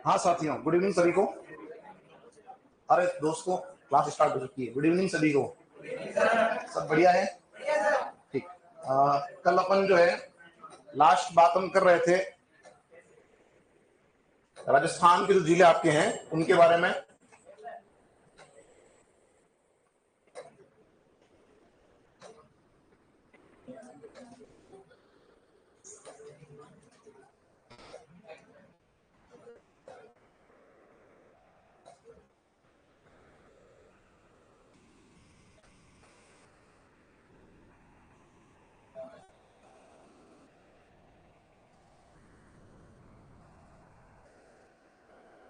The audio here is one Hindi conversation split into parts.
हाँ साथियों, गुड इवनिंग सभी को। अरे दोस्तों, क्लास स्टार्ट हो चुकी है। गुड इवनिंग सभी को। सब बढ़िया है? ठीक। कल अपन जो है लास्ट बात हम कर रहे थे राजस्थान के जो जिले आपके हैं उनके बारे में।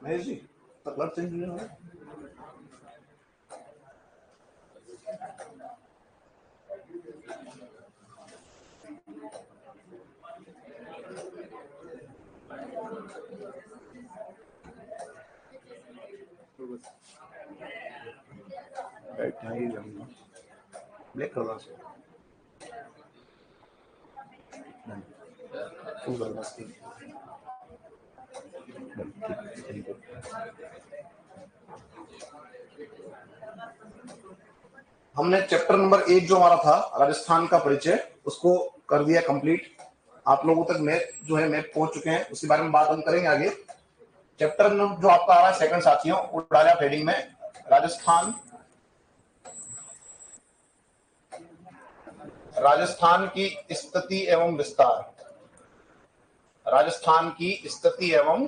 महेश जी, तो कलर चेंज नहीं हुआ? ब्लैक कर दो फुल कर दो। हमने चैप्टर नंबर 1 जो हमारा था राजस्थान का परिचय, उसको कर दिया कंप्लीट। आप लोगों तक मैप जो है मैप पहुंच चुके हैं, उसके बारे में बात हम करेंगे आगे। चैप्टर जो आपका आ रहा है सेकंड साथियों, वो डाला हेडिंग में राजस्थान की स्थिति एवं विस्तार। राजस्थान की स्थिति एवं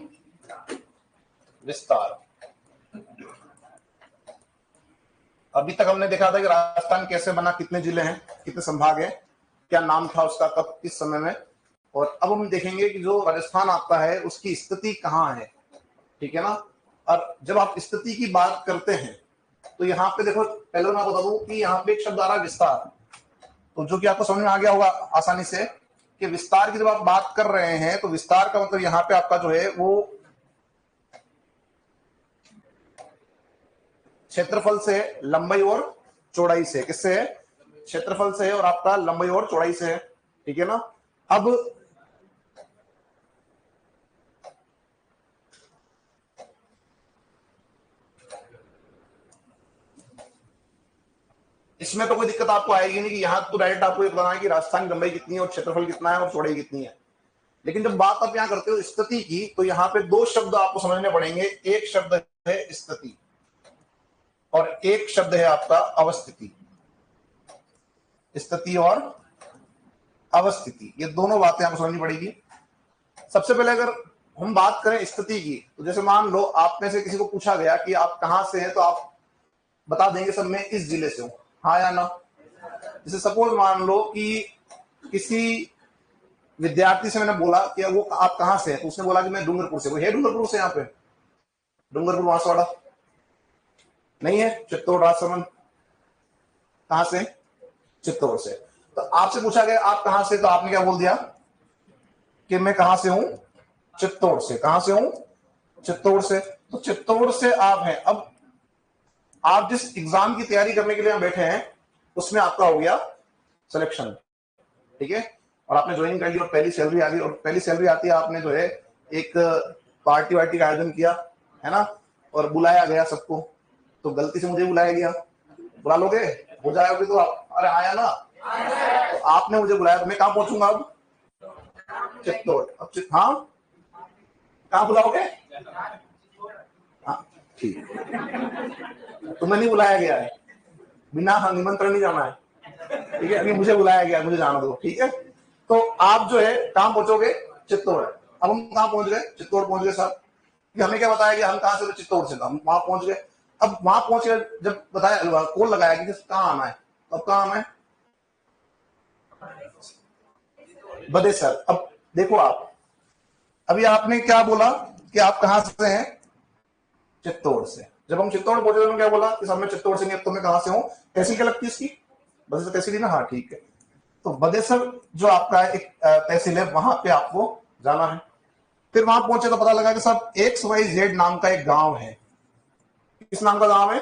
विस्तार। अभी तक हमने देखा था कि राजस्थान कैसे बना, कितने जिले हैं, कितने संभाग हैं, क्या नाम था उसका, कब, किस समय में। और अब हम देखेंगे कि जो राजस्थान आता है उसकी स्थिति कहाँ है, ठीक है ना। और जब आप स्थिति की बात करते हैं तो यहाँ पे देखो, पहले मैं बता दूं कि यहाँ पे एक शब्द आ रहा है विस्तार, तो जो कि आपको समझ में आ गया होगा आसानी से कि विस्तार की जब आप बात कर रहे हैं तो विस्तार का मतलब यहाँ पे आपका जो है वो क्षेत्रफल से, लंबाई और चौड़ाई से। किससे है? क्षेत्रफल से है और आपका लंबाई और चौड़ाई से है, ठीक है ना। अब इसमें तो कोई दिक्कत आपको आएगी नहीं कि यहां तो डायरेक्ट आपको बताना है कि राजस्थान की लंबाई कितनी है और क्षेत्रफल कितना है और चौड़ाई कितनी है। लेकिन जब बात आप यहां करते हो स्थिति की, तो यहाँ पे दो शब्द आपको समझने पड़ेंगे। एक शब्द है स्थिति और एक शब्द है आपका अवस्थिति। स्थिति और अवस्थिति, ये दोनों बातें आपको समझनी पड़ेगी। सबसे पहले अगर हम बात करें स्थिति की, तो जैसे मान लो आप में से किसी को पूछा गया कि आप कहां से हैं, तो आप बता देंगे सब मैं इस जिले से हूं, हाँ या ना। जैसे सपोज मान लो कि किसी विद्यार्थी से मैंने बोला कि वो आप कहां से हैं, तो उसने बोला कि मैं डूंगरपुर से। वो है डूंगरपुर से? यहाँ पे डूंगरपुर बांसवाड़ा नहीं है, चित्तौड़ राजसमंद। कहां से? चित्तौड़ से। तो आपसे पूछा गया आप कहां से, तो आपने क्या बोल दिया कि मैं कहां से हूं? चित्तौड़ से। कहां से हूं? चित्तौड़ से। तो चित्तौड़ से आप हैं। अब आप जिस एग्जाम की तैयारी करने के लिए बैठे हैं उसमें आपका हो गया सिलेक्शन, ठीक है, और आपने ज्वाइन कर लिया और पहली सैलरी आ गई। और पहली सैलरी आती है, आपने जो है एक पार्टी वार्टी का आयोजन किया है ना, और बुलाया गया सबको। तो गलती से मुझे बुलाया गया, बुला लोगे? हो जाएगा तो आप, अरे आया ना, तो आपने मुझे बुलाया, तो मैं कहां पहुंचूंगा अब? चित्तौड़। अब हाँ, कहां बुलाओगे? हाँ ठीक, तुम्हें नहीं बुलाया गया है, बिना निमंत्रण नहीं जाना है, ठीक है। अभी मुझे बुलाया गया, मुझे जाना दो, ठीक है। तो आप जो है कहां पहुंचोगे? चित्तौड़। अब हम कहां पहुंच गए? चित्तौड़ पहुंच गए साहब। हमें क्या बताया गया, हम कहां से? चित्तौड़ से। हम वहां पहुंच गए। अब वहां पहुंच गए, जब बताया, कॉल लगाया कि कहां आना है, अब कहां आना है? बदेसर। अब देखो आप, अभी आपने क्या बोला कि आप कहां से हैं? चित्तौड़ से। जब हम चित्तौड़ पहुंचे तो क्या बोला कि सब मैं चित्तौड़ से नहीं, अब तो मैं कहां से हूं? तहसील क्या लगती है इसकी? बदेसर तहसील ना, हाँ ठीक है। तो बदेसर जो आपका एक तहसील है, वहां पे आपको जाना है। फिर वहां पहुंचे तो पता लगा कि सब XYZ नाम का एक गांव है। किस नाम का गांव है?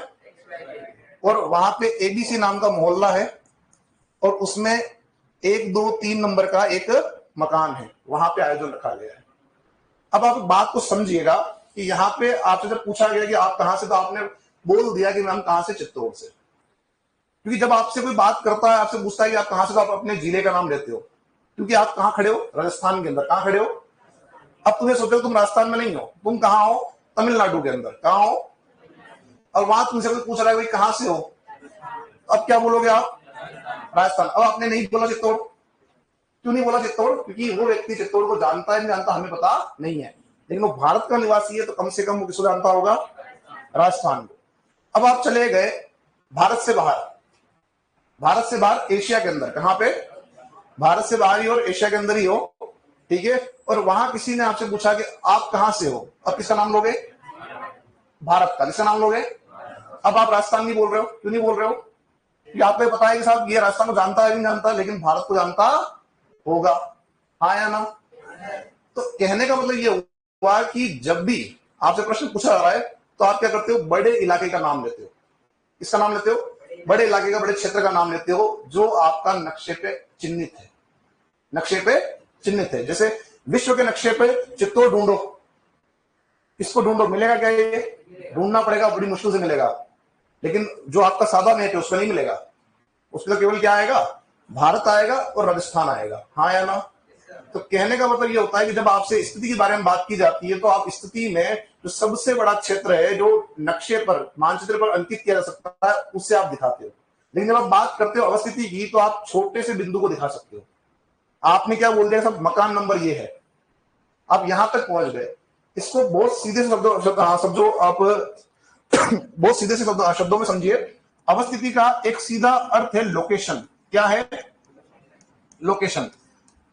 और वहां पे ABC नाम का मोहल्ला है, और उसमें 1 2 3 नंबर का एक मकान है, वहां पे आयोजन रखा गया है। अब आप बात को समझिएगा कि यहाँ पे आपसे जब पूछा गया कि आप कहाँ से, तो आपने बोल दिया कि हम कहाँ से, चित्तौड़ से। क्योंकि जब आपसे कोई बात करता है, आपसे पूछता है कि आप कहाँ से, तो आप अपने जिले का नाम लेते हो। क्योंकि आप कहाँ खड़े हो? राजस्थान के अंदर। कहाँ खड़े हो? अब तुम्हें सोचो तुम राजस्थान में नहीं हो, तुम कहाँ हो? तमिलनाडु के अंदर। कहाँ हो? और वहां तुमसे कोई पूछ रहा है भाई कहाँ से हो, अब क्या बोलोगे आप? राजस्थान। अब आपने नहीं बोला चित्तौड़। क्यों नहीं बोला चित्तौड़? क्योंकि वो व्यक्ति चित्तौड़ को जानता है नहीं जानता हमें पता नहीं है, लेकिन वो भारत का निवासी है, तो कम से कम वो किसको जानता होगा? राजस्थान को। अब आप चले गए भारत से बाहर, भारत से बाहर एशिया के अंदर। कहां पे? भारत से बाहर ही और एशिया के अंदर ही हो, ठीक है। और वहां किसी ने आपसे पूछा कि आप कहां से हो, अब किसका नाम लोगे? भारत का। किसका नाम लोगे? अब आप राजस्थान नहीं बोल रहे हो। क्यों नहीं बोल रहे हो? क्योंकि आपको पता है कि साहब ये राजस्थान को जानता है नहीं जानता, लेकिन भारत को जानता होगा। हाँ या ना? तो कहने का मतलब ये हुआ कि जब भी आपसे प्रश्न पूछा जा रहा है, तो आप क्या करते हो? बड़े इलाके का नाम लेते हो। किसका नाम लेते हो? बड़े इलाके का, बड़े क्षेत्र का नाम लेते हो, जो आपका नक्शे पे चिन्हित है। नक्शे पे चिन्हित है। जैसे विश्व के नक्शे पे चित्तौड़ ढूंढो, इसको ढूंढो, मिलेगा क्या? ये ढूंढना पड़ेगा, बड़ी मुश्किल से मिलेगा। लेकिन जो आपका सादा मैप है उसका नहीं मिलेगा, उसमें केवल क्या आएगा? भारत आएगा और राजस्थान आएगा। हाँ या ना? तो कहने का मतलब ये होता है कि जब आपसे स्थिति के बारे में बात की जाती है, तो आप स्थिति में जो सबसे बड़ा क्षेत्र है, जो नक्शे पर, मानचित्र पर अंकित किया जा सकता है, उससे आप दिखाते हो। लेकिन जब आप बात करते हो अवस्थिति की, तो आप छोटे से बिंदु को दिखा सकते हो। आपने क्या बोल दिया? सब मकान नंबर ये है, आप यहां तक पहुंच गए। इसको बहुत सीधे शब्दों आप बहुत सीधे से शब्दों में समझिए। अवस्थिति का एक सीधा अर्थ है लोकेशन। क्या है? लोकेशन।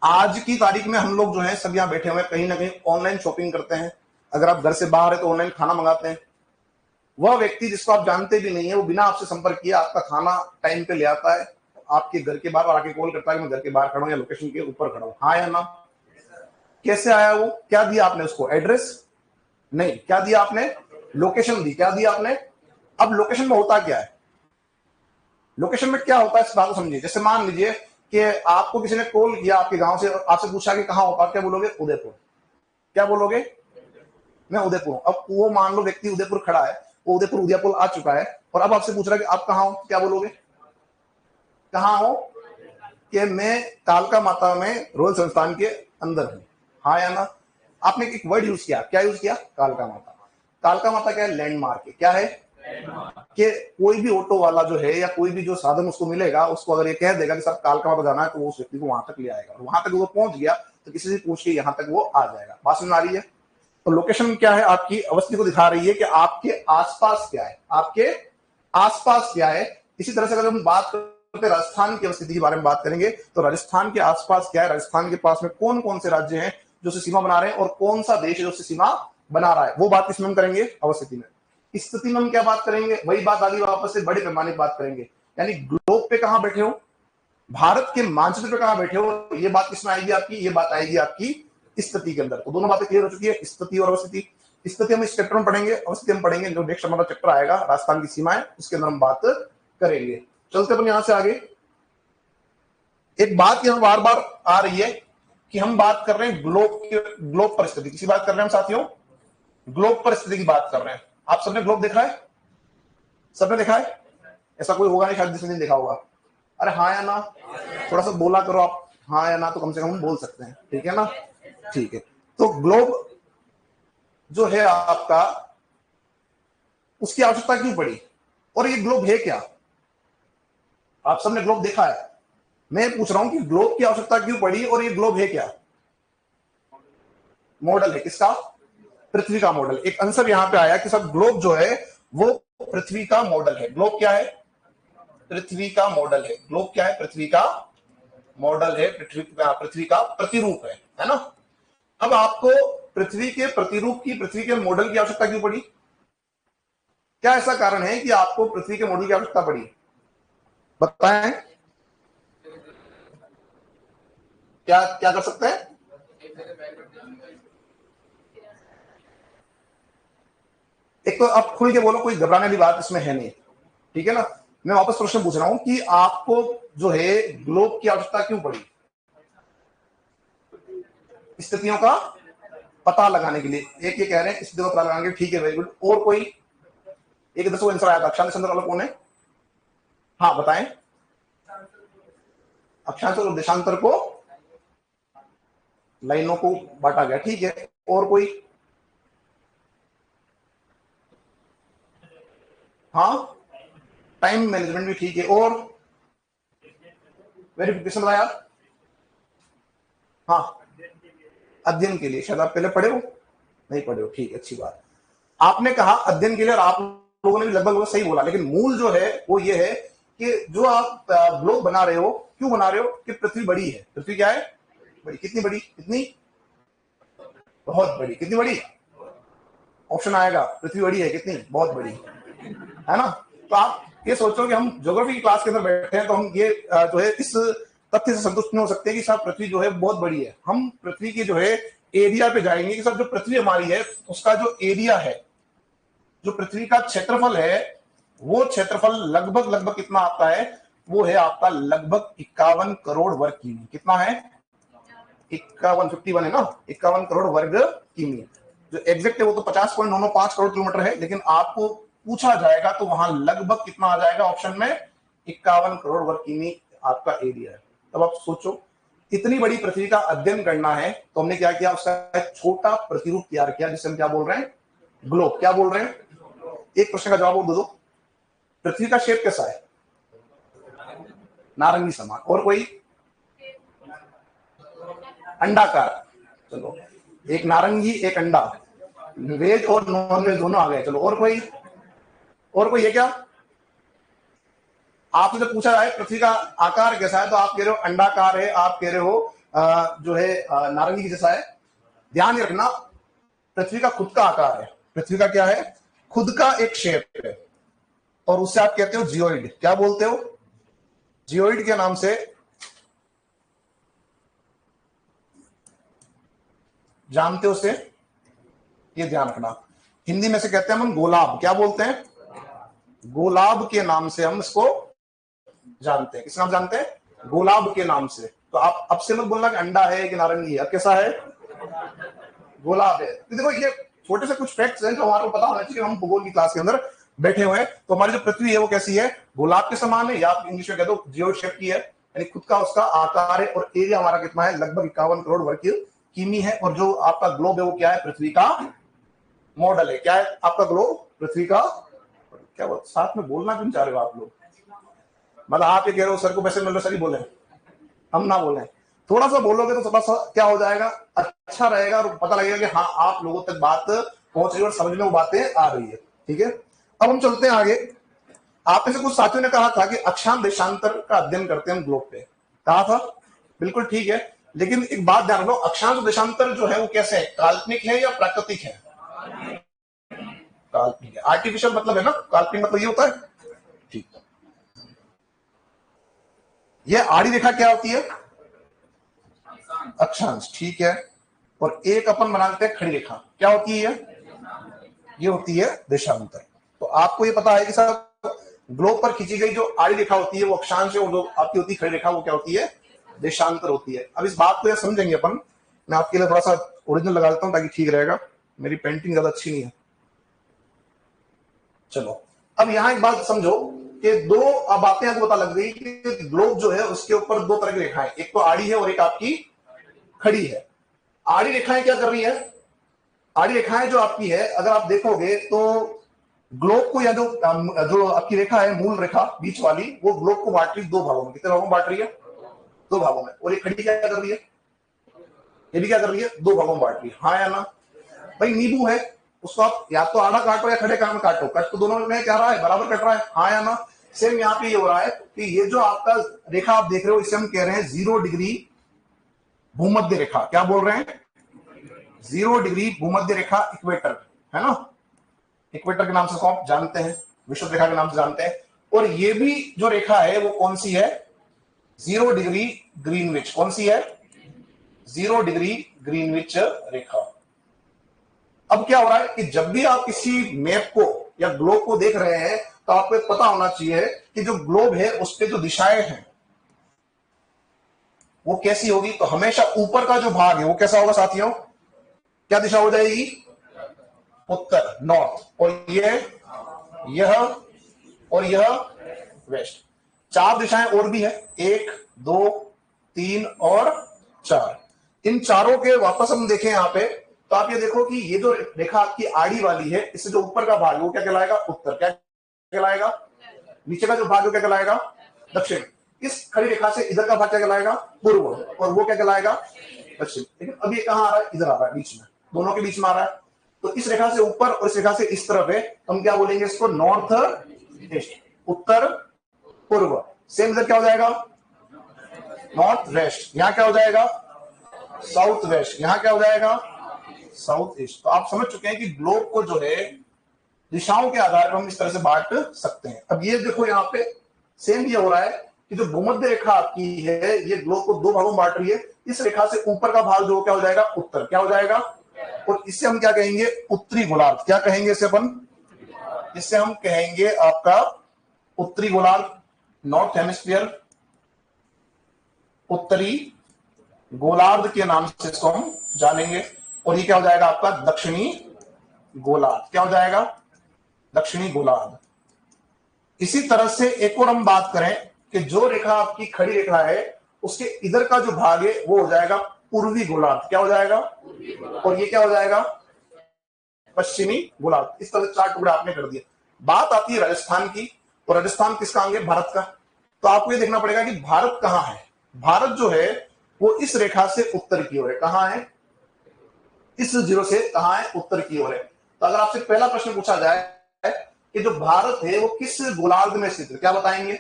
आज की तारीख में हम लोग जो है सब यहां बैठे हुए कहीं ना कहीं ऑनलाइन शॉपिंग करते हैं। अगर आप घर से बाहर है तो ऑनलाइन खाना मंगाते हैं। वह व्यक्ति जिसको आप जानते भी नहीं है, वो बिना आपसे संपर्क किए आपका खाना टाइम पे ले आता है, आपके घर के बाहर, और आके कॉल करता है कि मैं घर के बाहर खड़ा हूं या लोकेशन के ऊपर खड़ा हूं। हाँ या ना? कैसे आया वो? क्या दिया आपने उसको? एड्रेस नहीं, क्या दिया आपने? लोकेशन दी। क्या दिया आपने? अब लोकेशन में होता क्या है? लोकेशन में क्या होता है, इस बात को समझिए। जैसे मान लीजिए कि आपको किसी ने कॉल किया आपके गांव से, आपसे पूछा कि कहां हो, आप क्या बोलोगे? उदयपुर। क्या बोलोगे? मैं उदयपुर हूं। अब वो मान लो व्यक्ति उदयपुर खड़ा है, वो उदयपुर उदयपुर आ चुका है, और अब आपसे पूछ रहा है कि आप कहां हो, क्या बोलोगे? कहां हो? कि मैं कालका माता में रोयल संस्थान के अंदर हूं। हाँ या ना? आपने एक वर्ड यूज किया। क्या यूज किया? कालका माता। कालका माता क्या है? लैंडमार्क है। क्या है? कि कोई भी ऑटो वाला जो है, या कोई भी जो साधन उसको मिलेगा, उसको अगर ये कह देगा कि सब कालका माता जाना है, तो वो उस व्यक्ति को वहां तक ले आएगा, और वहां तक वो पहुंच गया तो किसी से पूछ के यहाँ तक वो आ जाएगा। बात समझ आ रही है? तो लोकेशन क्या है? आपकी अवस्थिति को दिखा रही है कि आपके आसपास क्या है, आपके आसपास क्या है। इसी तरह से अगर हम बात करते हैं राजस्थान की अवस्थिति के बारे में बात करेंगे, तो राजस्थान के आसपास क्या है? राजस्थान के पास में कौन कौन से राज्य हैं जो से सीमा बना रहे हैं, और कौन सा देश है जो से सीमा बना रहा है, वो बात इसमें हम करेंगे अवस्थिति में। स्थिति में हम क्या बात करेंगे? वही बात आगे वापस से बड़े पैमाने की बात करेंगे, यानी ग्लोब पे कहां बैठे हो, भारत के मानचित्र पे कहां बैठे हो, ये बात किसमें आएगी आपकी? ये बात आएगी आपकी स्थिति के अंदर। तो दोनों बातें क्लियर हो चुकी है, स्थिति और अवस्थिति। स्थिति हम इस चैप्टर में पढ़ेंगे, अवस्थिति हम पढ़ेंगे जो नेक्स्ट हमारा चैप्टर आएगा राजस्थान की सीमाएं, उसके अंदर हम बात करेंगे। चलते अपन यहां से आगे। एक बात यहां बार बार आ रही है कि हम बात कर रहे हैं ग्लोब पर स्थिति। किसी बात कर रहे हैं हम साथियों? ग्लोब पर स्थिति की बात कर रहे हैं। आप सबने ग्लोब देखा है? सबने देखा है? ऐसा कोई होगा नहीं शायद जिसने नहीं देखा होगा। अरे हाँ या ना? थोड़ा सा बोला करो आप, हाँ या ना, तो कम से कम हम बोल सकते हैं। ठीक है ना? ठीक है। तो ग्लोब जो है आपका, उसकी आवश्यकता क्यों पड़ी, और ये ग्लोब है क्या? आप सबने ग्लोब देखा है, मैं पूछ रहा हूं कि ग्लोब की आवश्यकता क्यों पड़ी, और ये ग्लोब है क्या? मॉडल है किसका? पृथ्वी का मॉडल। एक आंसर यहां पे आया कि सब ग्लोब जो है वो पृथ्वी का मॉडल है। ग्लोब क्या है? पृथ्वी का मॉडल है। ग्लोब क्या है? पृथ्वी का मॉडल है, पृथ्वी का प्रतिरूप है ना? अब आपको पृथ्वी के प्रतिरूप की, पृथ्वी के मॉडल की आवश्यकता क्यों पड़ी? क्या ऐसा कारण है कि आपको पृथ्वी के मॉडल की आवश्यकता पड़ी? बताएं। क्या क्या कर सकते हैं? एक तो आप खुल के बोलो, कोई घबराने वाली बात इसमें है नहीं, ठीक है ना? मैं वापस प्रश्न पूछ रहा हूं कि आपको जो है ग्लोब की आवश्यकता क्यों पड़ी? स्थितियों का पता लगाने के लिए, एक ये कह रहे हैं इस जगह पता लगाने के लिए, ठीक है वेरी गुड। और कोई एक दसों आंसर आया था, अक्षांश देशांतर वाला कौन है? हाँ बताएं। अक्षांश और देशांतर को लाइनों को बांटा गया, ठीक है। और कोई? हाँ टाइम मैनेजमेंट भी ठीक है। और वेरिफिकेशन बताया? हाँ अध्ययन के लिए, शायद आप पहले पढ़े हो, नहीं पढ़े हो, ठीक है अच्छी बात। आपने कहा अध्ययन के लिए और आप लोगों ने भी लगभग सही बोला, लेकिन मूल जो है वो ये है कि जो आप ग्लोब बना रहे हो, क्यों बना रहे हो? कि पृथ्वी बड़ी है। पृथ्वी क्या है? बड़ी। कितनी बड़ी? कितनी? बहुत बड़ी। कितनी बड़ी? ऑप्शन आएगा, पृथ्वी बड़ी है कितनी? बहुत बड़ी, है ना। तो आप ये सोचो कि हम ज्योग्राफी की क्लास के अंदर बैठे हैं तो हम ये जो है इस तथ्य से संतुष्ट नहीं हो सकते कि साहब पृथ्वी जो है बहुत बड़ी है। हम पृथ्वी की जो है एरिया पे जाएंगे कि साहब जो पृथ्वी हमारी है उसका जो एरिया है, जो पृथ्वी का क्षेत्रफल है, वो क्षेत्रफल लगभग लगभग कितना आता है? वो है आपका लगभग 51 करोड़ वर्ग किमी। कितना है? 51 है ना, 51 करोड़ वर्ग किमी। जो एग्जैक्ट है वो तो 50.995 करोड़ किलोमीटर है, लेकिन आपको पूछा जाएगा तो वहां लगभग कितना आ जाएगा ऑप्शन में? 51 करोड़ वर्ग किमी आपका एरिया है। तब आप सोचो इतनी बड़ी पृथ्वी का अध्ययन करना है तो हमने क्या किया? उसका एक छोटा प्रतिरूप तैयार किया जिसे हम क्या बोल रहे हैं? ग्लोब। क्या बोल रहे हैं? एक प्रश्न का जवाब दो। पृथ्वी का शेप कैसा है? नारंगी समान। और कोई? अंडाकार। चलो एक नारंगी एक अंडा, वेज और नॉन वेज दोनों आ गए। चलो और कोई? और कोई? ये क्या आपसे जब पूछा जाए पृथ्वी का आकार कैसा है तो आप कह रहे हो अंडाकार है, आप कह रहे हो जो है नारंगी की जैसा है। ध्यान रखना पृथ्वी का खुद का आकार है। पृथ्वी का क्या है? खुद का एक शेप है, और उससे आप कहते हो जियोइड। क्या बोलते हो? जियोइड के नाम से जानते हो उसे? ये ध्यान रखना। हिंदी में से कहते हैं हम गोलाब। क्या बोलते हैं? गोलाब के नाम से हम इसको जानते हैं। किस नाम जानते हैं? गोलाब के नाम से। तो आप अब से मत बोलना कि अंडा है कि नारंगी है। अब कैसा है? गोलाब है। तो देखो ये छोटे से कुछ फैक्ट्स हैं जो हमारे को पता होना चाहिए। हम भूगोल की क्लास के अंदर बैठे हुए हैं। तो हमारी जो पृथ्वी है वो कैसी है? गोलाब के समान है, या आप इंग्लिश में कह दो जियोइड शेप की है, यानी खुद का उसका आकार है। और एरिया हमारा कितना है? लगभग 51 करोड़ वर्ग किमी है। और जो आपका ग्लोब है वो क्या है? पृथ्वी का मॉडल है। क्या है आपका ग्लोब? पृथ्वी का। क्या बोल साथ में बोलना क्यों चाह रहे हो आप लोग? मतलब आप ये कह रहे हो सर को पैसे मिल रहे, सर ही बोले, हम ना बोले? थोड़ा सा बोलोगे तो थोड़ा सा क्या हो जाएगा? अच्छा रहेगा और पता लगेगा कि हाँ आप लोगों तक बात पहुंच रही है और समझ में वो बातें आ रही है। ठीक है, अब हम चलते हैं आगे। आप में से कुछ साथियों ने कहा था कि अक्षांश देशांतर का अध्ययन करते हैं हम ग्लोब पे। कहा था, बिल्कुल ठीक है। लेकिन एक बात ध्यान रखो, अक्षांश देशांतर जो है वो कैसे है? काल्पनिक है या प्राकृतिक है? काल्पनिक है। आर्टिफिशियल मतलब है ना, काल्पनिक मतलब ये होता है। ठीक, ये आड़ी रेखा क्या होती है? अक्षांश, ठीक है। और एक अपन बना देते हैं खड़ी रेखा, क्या होती है? ये होती है देशांतर। तो आपको ये पता है कि साहब ग्लोब पर खींची गई जो आड़ी रेखा होती है वो अक्षांश है, और जो आपकी होती है खड़ी रेखा वो क्या होती है? देशांतर होती है। अब इस बात को यह समझेंगे अपन। मैं आपके लिए थोड़ा सा ओरिजिनल लगा देता हूं ताकि ठीक रहेगा। मेरी पेंटिंग ज्यादा अच्छी नहीं है। चलो अब यहां एक बात समझो कि दो बातें आपको पता लग गई कि ग्लोब जो है उसके ऊपर दो तरह की रेखाएं, एक तो आड़ी है और एक आपकी खड़ी है। आड़ी रेखाएं क्या कर रही है? आड़ी रेखाएं जो आपकी है अगर आप देखोगे तो ग्लोब को, या जो आपकी रेखा है मूल रेखा बीच वाली, वो ग्लोब को बांट रही दो भागों में। कितने भागों में बांट रही है? दो भागों में। और ये खड़ी क्या कर रही है? ये भी क्या कर रही है? दो भागों में बांट रही है। हाँ या ना? भाई नींबू है, उसको आप या तो आड़ा काटो या खड़े काम में काटो, कट तो दोनों में क्या रहा है? बराबर कट रहा है। हाँ या ना? सेम यहाँ पे ये हो रहा है कि ये जो आपका रेखा आप देख रहे हो इसे हम कह रहे हैं 0 डिग्री भूमध्य रेखा। क्या बोल रहे हैं? 0 डिग्री भूमध्य रेखा, इक्वेटर, है ना। इक्वेटर के नाम से आप जानते हैं, विश्व रेखा के नाम से जानते हैं। और ये भी जो रेखा है वो कौन सी है? 0 डिग्री ग्रीनविच। कौन सी है? 0 डिग्री ग्रीनविच रेखा। अब क्या हो रहा है कि जब भी आप किसी मैप को या ग्लोब को देख रहे हैं तो आपको पता होना चाहिए कि जो ग्लोब है उस पर जो दिशाएं हैं वो कैसी होगी। तो हमेशा ऊपर का जो भाग है वो कैसा होगा साथियों? क्या दिशा हो जाएगी? उत्तर, नॉर्थ। और यह और यह वेस्ट। चार दिशाएं और भी है, 1 2 3 और 4। इन चारों के वापस हम देखें यहां पे, तो आप ये देखो कि ये जो रेखा आपकी आड़ी वाली है, इससे जो ऊपर का भाग है वो क्या कहलाएगा? उत्तर। क्या कहलाएगा? नीचे का जो भाग है क्या कहलाएगा? दक्षिण। इस खड़ी रेखा से इधर का भाग क्या कहलाएगा? पूर्व। और वो क्या कहलाएगा? दक्षिण। लेकिन अब ये कहां आ रहा है? इधर आ रहा है, बीच में, दोनों के बीच में आ रहा है। तो इस रेखा से ऊपर और इस रेखा से इस तरफ है, हम क्या बोलेंगे इसको? नॉर्थ ईस्ट, उत्तर पूर्व। सेम इधर क्या हो जाएगा? North west. यहां क्या हो जाएगा? South west. यहां क्या हो जाएगा? South east. तो आप समझ चुके हैं कि ग्लोब को जो है दिशाओं के आधार पर हम इस तरह से बांट सकते हैं। अब ये देखो यहां पे सेम ये हो रहा है कि जो भूमध्य रेखा आपकी है, ये ग्लोब को दो भागों में बांट रही है। इस रेखा से ऊपर का भाग जो क्या हो जाएगा? उत्तर। क्या हो जाएगा? और इससे हम क्या कहेंगे? उत्तरी गोलार्ध। क्या कहेंगे इसे अपन? इससे हम कहेंगे आपका उत्तरी गोलार्ध, नॉर्थ हेमिस्फीयर, उत्तरी गोलार्ध के नाम से इसको हम जानेंगे। और ये क्या हो जाएगा आपका? दक्षिणी गोलार्ध। क्या हो जाएगा? दक्षिणी गोलार्ध। इसी तरह से एक और हम बात करें कि जो रेखा आपकी खड़ी रेखा है, उसके इधर का जो भाग है वो हो जाएगा पूर्वी गोलार्ध। क्या हो जाएगा? और ये क्या हो जाएगा? पश्चिमी गोलार्ध। इस तरह से चार टुकड़े आपने कर दिए। बात आती है राजस्थान की, और राजस्थान किसका अंग है? भारत का। तो आपको ये देखना पड़ेगा कि भारत कहां है। भारत जो है वो इस रेखा से उत्तर की ओर है। कहां है? इस जीरो से कहां है? उत्तर की ओर है। तो अगर आपसे पहला प्रश्न पूछा जाए कि जो भारत है वो किस गोलार्ध में स्थित है, क्या बताएंगे?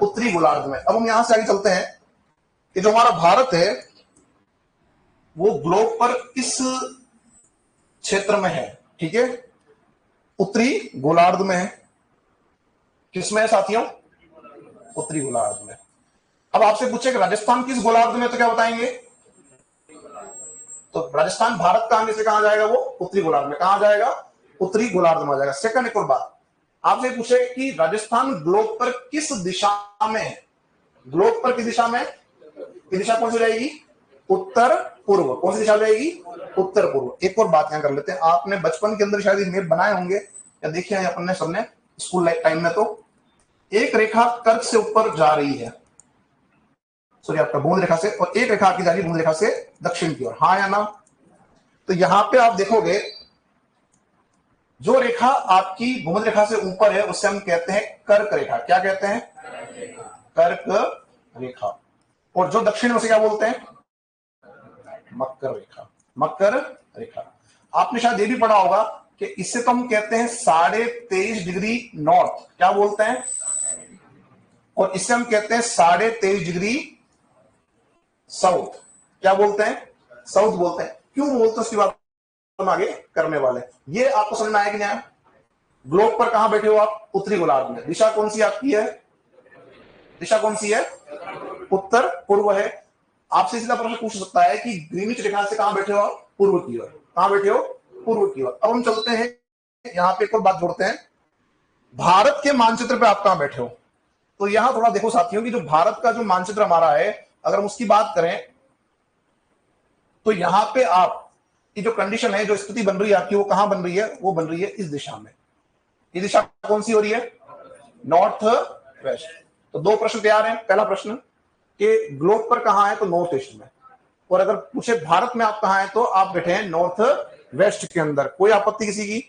उत्तरी गोलार्ध में। अब हम यहां से आगे चलते हैं कि जो हमारा भारत है वो ग्लोब पर किस क्षेत्र में है? ठीक है, उत्तरी गोलार्ध में है। किसमें है साथियों? उत्तरी गोलार्ध में। अब आपसे पूछे कि राजस्थान किस गोलार्ध में, तो क्या बताएंगे? तो राजस्थान भारत का अंग से कहां जाएगा? वो उत्तरी गोलार्ध में। कहां जाएगा? उत्तरी गोलार्ध में आ जाएगा। सेकंड एक और बात आपसे पूछे कि राजस्थान ग्लोब पर किस दिशा में है? ग्लोब पर किस दिशा में? ये दिशा कौन सी रहेगी? उत्तर पूर्व। कौन सी दिशा रहेगी? उत्तर पूर्व। एक और बात यहां कर लेते हैं। आपने बचपन के अंदर शायद मैप बनाए होंगे या देखे हैं अपन ने सबने स्कूल लाइफ टाइम में। तो एक रेखा कर्क से ऊपर जा रही है, सॉरी आपका भूमध्य रेखा से, और एक रेखा आपकी जा रही है भूमध्य रेखा से दक्षिण की ओर। हाँ या ना? तो यहां पे आप देखोगे जो रेखा आपकी भूमध्य रेखा से ऊपर है उससे हम कहते हैं कर्क रेखा। क्या कहते हैं? कर्क रेखा। और जो दक्षिण में उसे क्या बोलते हैं? मकर रेखा। मकर रेखा। आपने शायद ये भी पढ़ा होगा कि इससे तो हम कहते हैं 23.5 डिग्री नॉर्थ। क्या बोलते हैं? और इससे हम कहते हैं 23.5 डिग्री साउथ। क्या बोलते हैं? साउथ बोलते हैं। क्यों बोलते हैं उसकी बात हम आगे करने वाले। ये आपको समझ में आया कि नहीं? ग्लोब पर कहां बैठे हो आप? उत्तरी गोलार्ध में। दिशा कौन सी आपकी है? दिशा कौन सी है? उत्तर पूर्व है। आपसे सीधा प्रश्न पूछ सकता है कि ग्रीनिच रेखा से कहां बैठे हो आप? पूर्व की ओर। कहां बैठे हो? पूर्व की ओर। अब हम चलते हैं यहां पे एक और बात जोड़ते हैं। भारत के मानचित्र पे आप कहां बैठे हो? तो यहां थोड़ा देखो साथियों कि जो भारत का जो मानचित्र हमारा है, अगर हम उसकी बात करें तो यहां पे आप की जो कंडीशन है, जो स्थिति बन रही है आपकी, वो कहां बन रही है? वो बन रही है इस दिशा में। ये दिशा कौन सी हो रही है? North west. तो दो प्रश्न तैयार हैं। पहला प्रश्न कि ग्लोब पर कहां है? तो नॉर्थ ईस्ट में। और अगर पूछे भारत में आप कहां हैं, तो आप बैठे हैं नॉर्थ वेस्ट के अंदर। कोई आपत्ति किसी की?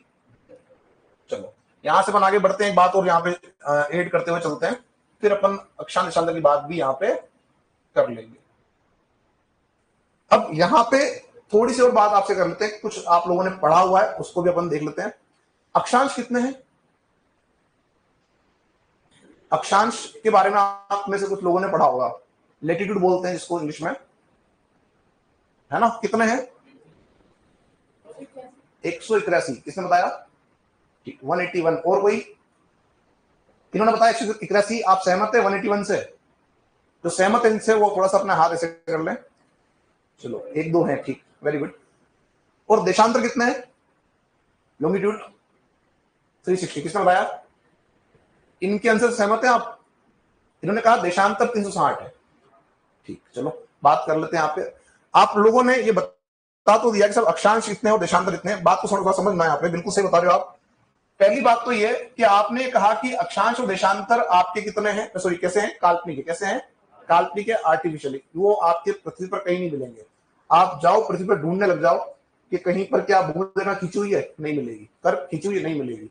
चलो यहां से अपन आगे बढ़ते हैं। एक बात और यहां पे ऐड करते हुए चलते हैं, फिर अपन अक्षांश देशांतर की बात भी यहां पे कर लेंगे। अब यहां पे थोड़ी सी और बात आपसे कर लेते हैं। कुछ आप लोगों ने पढ़ा हुआ है उसको भी अपन देख लेते हैं। अक्षांश कितने हैं? अक्षांश के बारे में आप में से कुछ लोगों ने पढ़ा होगा। लेटीट्यूड बोलते हैं जिसको इंग्लिश में, है ना? कितने हैं? 181। किसने बताया? 181। और कोई? इन्होंने बताया 181। आप सहमत है 181 से? जो सहमत है इनसे वो थोड़ा सा अपना हाथ ऐसे कर लें। चलो एक दो है, ठीक, वेरी गुड। और देशांतर कितने हैं? लॉन्गिट्यूड 360। किसने बताया? इनके आंसर से सहमत है आप? इन्होंने कहा देशांतर 360 है। ठीक, चलो बात कर लेते हैं। आप लोगों ने ये बता तो दिया कि सब अक्षांश इतने और देशांतर इतने। बात तो थोड़ा समझना है यहाँ पे, बिल्कुल सही बता रहे हो आप। पहली बात तो ये कि आपने कहा कि अक्षांश और देशांतर आपके कितने हैं, सॉरी कैसे हैं, काल्पनिक है। कैसे हैं? काल्पनिक है, आर्टिफिशियली। वो आपके पृथ्वी पर कहीं नहीं मिलेंगे। आप जाओ पृथ्वी पर ढूंढने लग जाओ कि कहीं पर क्या भूमध्य खींची हुई है, नहीं मिलेगी। कर्व खींची हुई नहीं मिलेगी।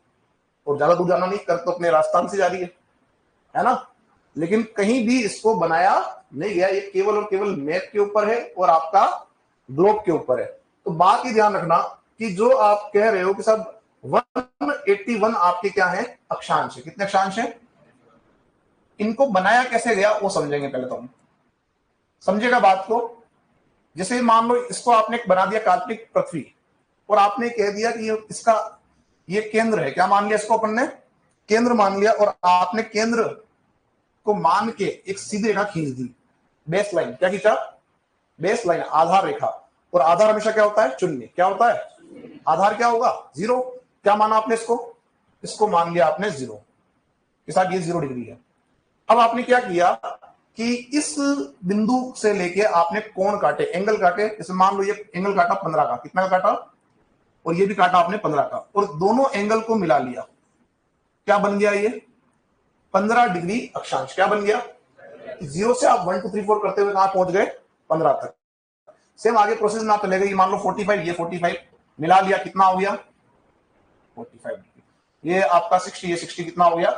और ज्यादा दूर जाना नहीं, कर्व तो अपने राजस्थान से जा रही है ना। लेकिन कहीं भी इसको बनाया नहीं गया। ये केवल और केवल मैप के ऊपर है और आपका ग्लोब के ऊपर है। तो बात ही ध्यान रखना कि जो आप कह रहे हो कि सब 181 आपके क्या है, अक्षांश है। कितने अक्षांश हैं? इनको बनाया कैसे गया वो समझेंगे पहले तो हम। समझेगा बात को। जैसे मान लो इसको आपने बना दिया काल्पनिक पृथ्वी और आपने कह दिया कि इसका ये केंद्र है। क्या मान लिया इसको अपन ने? केंद्र मान लिया। और आपने केंद्र को मान के एक सीधी रेखा खींच दी, बेस लाइन। क्या खींचा? बेस लाइन, आधार रेखा। और आधार हमेशा क्या होता है? शून्य। क्या होता है? आधार क्या होगा? जीरो। क्या माना आपने इसको? इसको मान लिया आपने जीरो के साथ, ये 0 डिग्री है। अब आपने क्या किया कि इस बिंदु से लेके आपने कोण काटे, एंगल काटे। जैसे मान लो ये एंगल काटा 15 का, कितना का काटा? और ये भी काटा आपने 15 का, और दोनों एंगल को मिला लिया। क्या बन गया? ये 15 डिग्री अक्षांश। क्या बन गया? 0 से आप 1 2 3 4 करते हुए कहां पहुंच गए? 15 तक। सेम आगे प्रोसेस ना चलेगा। ये मान लो 45, ये 45 मिला लिया, कितना हो गया? 45 डिग्री। ये आपका 60, ये 60 कितना हो गया?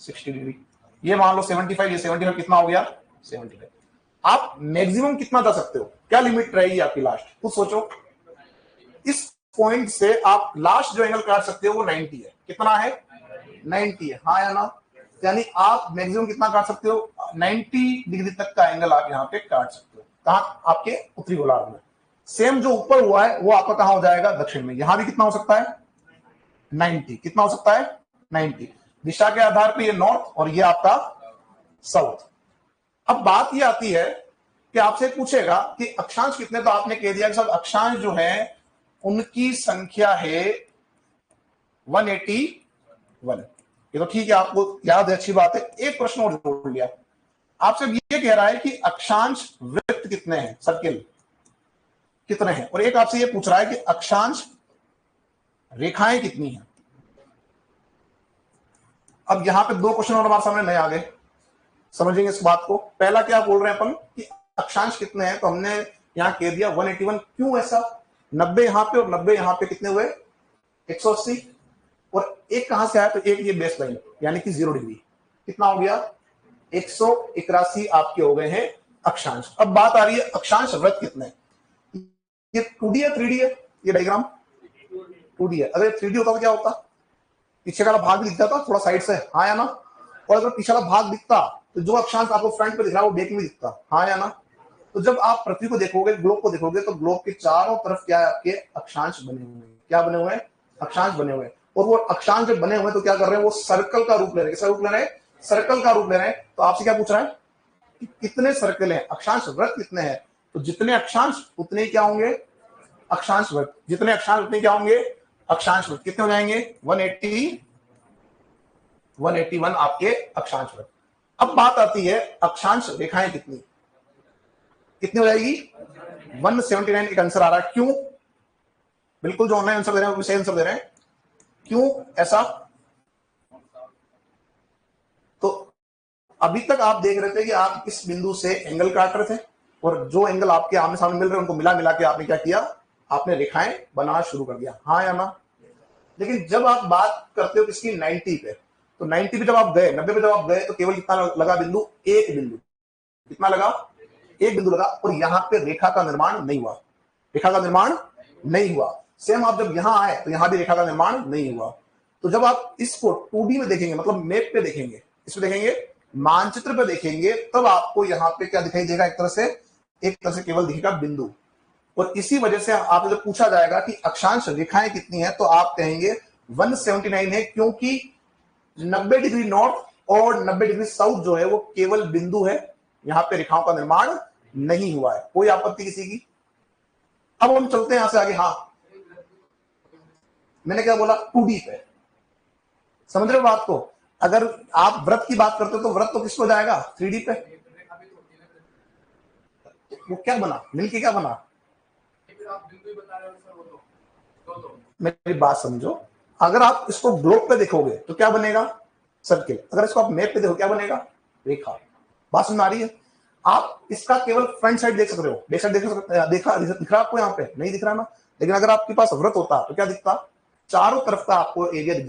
60 डिग्री। ये मान लो 75, ये 75 कितना हो गया? 75। आप मैक्सिमम कितना जा सकते हो? क्या लिमिट रहेगी आपकी लास्ट? कुछ सोचो। इस पॉइंट से आप लास्ट जो एंगल काट सकते हो वो 90 है। कितना है? 90 है। हाँ या ना? यानी आप मैक्सिमम कितना काट सकते हो? 90 डिग्री तक का एंगल आप यहाँ पे काट सकते हो। कहाँ? आपके उत्तरी गोलार्ध में। सेम जो ऊपर हुआ है वो आपका कहां हो जाएगा? दक्षिण में। यहां भी कितना हो सकता है? 90। कितना हो सकता है? 90। दिशा के आधार पर ये नॉर्थ और ये आपका साउथ। अब बात ये आती है कि आपसे पूछेगा कि अक्षांश कितने, तो आपने कह दिया कि सब अक्षांश जो है उनकी संख्या है 181। ये तो ठीक है, आपको याद है, अच्छी बात है। एक प्रश्न और जोड़ लिया। आपसे ये कह रहा है कि अक्षांश वृत्त कितने हैं, सर्किल कितने हैं, और एक आपसे ये पूछ रहा है कि अक्षांश रेखाएं कितनी हैं। अब यहां पे दो क्वेश्चन और हमारे सामने नए आ गए, समझेंगे इस बात को। पहला क्या बोल रहे हैं अपन कि अक्षांश कितने हैं, तो हमने यहां कह दिया 181। क्यों ऐसा? 90 यहां पे और 90 यहां पे, कितने हुए? 180। और एक कहां से आया? तो एक ये बेस लाइन यानी कि 0 डिग्री। कितना हो गया? 181 आपके हो गए हैं अक्षांश। अब बात आ रही है अक्षांश वृत्त कितने। ये 2D है 3D है? ये डायग्राम 2D है। अगर 3D होता तो क्या होता? पीछे का भाग दिखता था थोड़ा साइड से, हाँ या ना? और अगर पीछे का भाग दिखता तो जो अक्षांश आपको फ्रंट पे दिख रहा है वो बैक में दिखता, हाँ या ना? तो जब आप पृथ्वी को देखोगे, ग्लोब को देखोगे, तो ग्लोब के चारों तरफ क्या है? आपके अक्षांश बने हुए हैं। क्या बने हुए हैं? अक्षांश बने हुए हैं। और वो अक्षांश जब बने हुए हैं तो क्या कर रहे हैं? वो सर्कल का रूप ले रहे हैं। किसका रूप ले रहे हैं? सर्कल का रूप ले रहे हैं। तो आपसे क्या पूछ रहा है कि कितने सर्कल हैं, अक्षांश वृत्त कितने हैं? तो जितने अक्षांश उतने क्या होंगे? अक्षांश वृत्त। जितने अक्षांश उतने क्या होंगे? अक्षांश वृत्त। कितने हो जाएंगे? 181 आपके अक्षांश वृत्त। अब बात आती है अक्षांश रेखाएं कितनी, कितनी हो जाएगी? 179 एक आंसर आ रहा है। क्यों? बिल्कुल जो ऑनलाइन आंसर दे रहे हैं वो सही आंसर दे रहे हैं। क्यों ऐसा? तो अभी तक आप देख रहे थे कि आप इस बिंदु से एंगल काट रहे थे और जो एंगल आपके आमने सामने मिल रहे हैं उनको मिला मिला के आपने क्या किया? आपने रेखाएं बनाना शुरू कर दिया, हाँ या ना? लेकिन जब आप बात करते हो किसकी? 90 पे, तो 90 पे जब आप गए, 90 पे जब आप गए, तो केवल कितना लगा बिंदु? एक बिंदु। कितना लगा? एक बिंदु लगा। और यहां पे रेखा का निर्माण नहीं हुआ। रेखा का निर्माण नहीं हुआ। सेम आप जब यहां आए तो यहां भी रेखा का निर्माण नहीं हुआ। तो जब आप इसको 2D में देखेंगे, मतलब मैप पे देखेंगे, इसमें देखेंगे, मानचित्र पे देखेंगे, तब आपको यहां पे क्या दिखाई देगा? एक तरह से केवल दिखेगा बिंदु। और इसी वजह से आपसे जब पूछा जाएगा कि अक्षांश रेखाएं कितनी है, तो आप कहेंगे 179 है, क्योंकि 90 डिग्री नॉर्थ और 90 डिग्री साउथ जो है वो केवल बिंदु है, यहां पे रेखाओं का निर्माण नहीं हुआ है। कोई आपत्ति किसी की? अब हम चलते हैं यहां से आगे। हाँ, मैंने क्या बोला? 2D पे। समझ रहे हो बात को? अगर आप व्रत की बात करते हो तो व्रत तो किसको जाएगा? 3D पे। वो क्या बना? मिलके क्या बना? मेरी बात समझो, अगर आप इसको ग्लोब पे देखोगे तो क्या बनेगा? सर्किल। अगर इसको आप मैप पे देखो क्या बनेगा? रेखा। बात समझ आ रही है? आप इसका केवल फ्रंट साइड देख सकते हो, बैक साइड देखा दिख रहा आपको? यहाँ पे नहीं दिख रहा ना। लेकिन अगर आपके पास वृत्त होता तो क्या दिखता? चारों तरफ का आपको एरिया दिख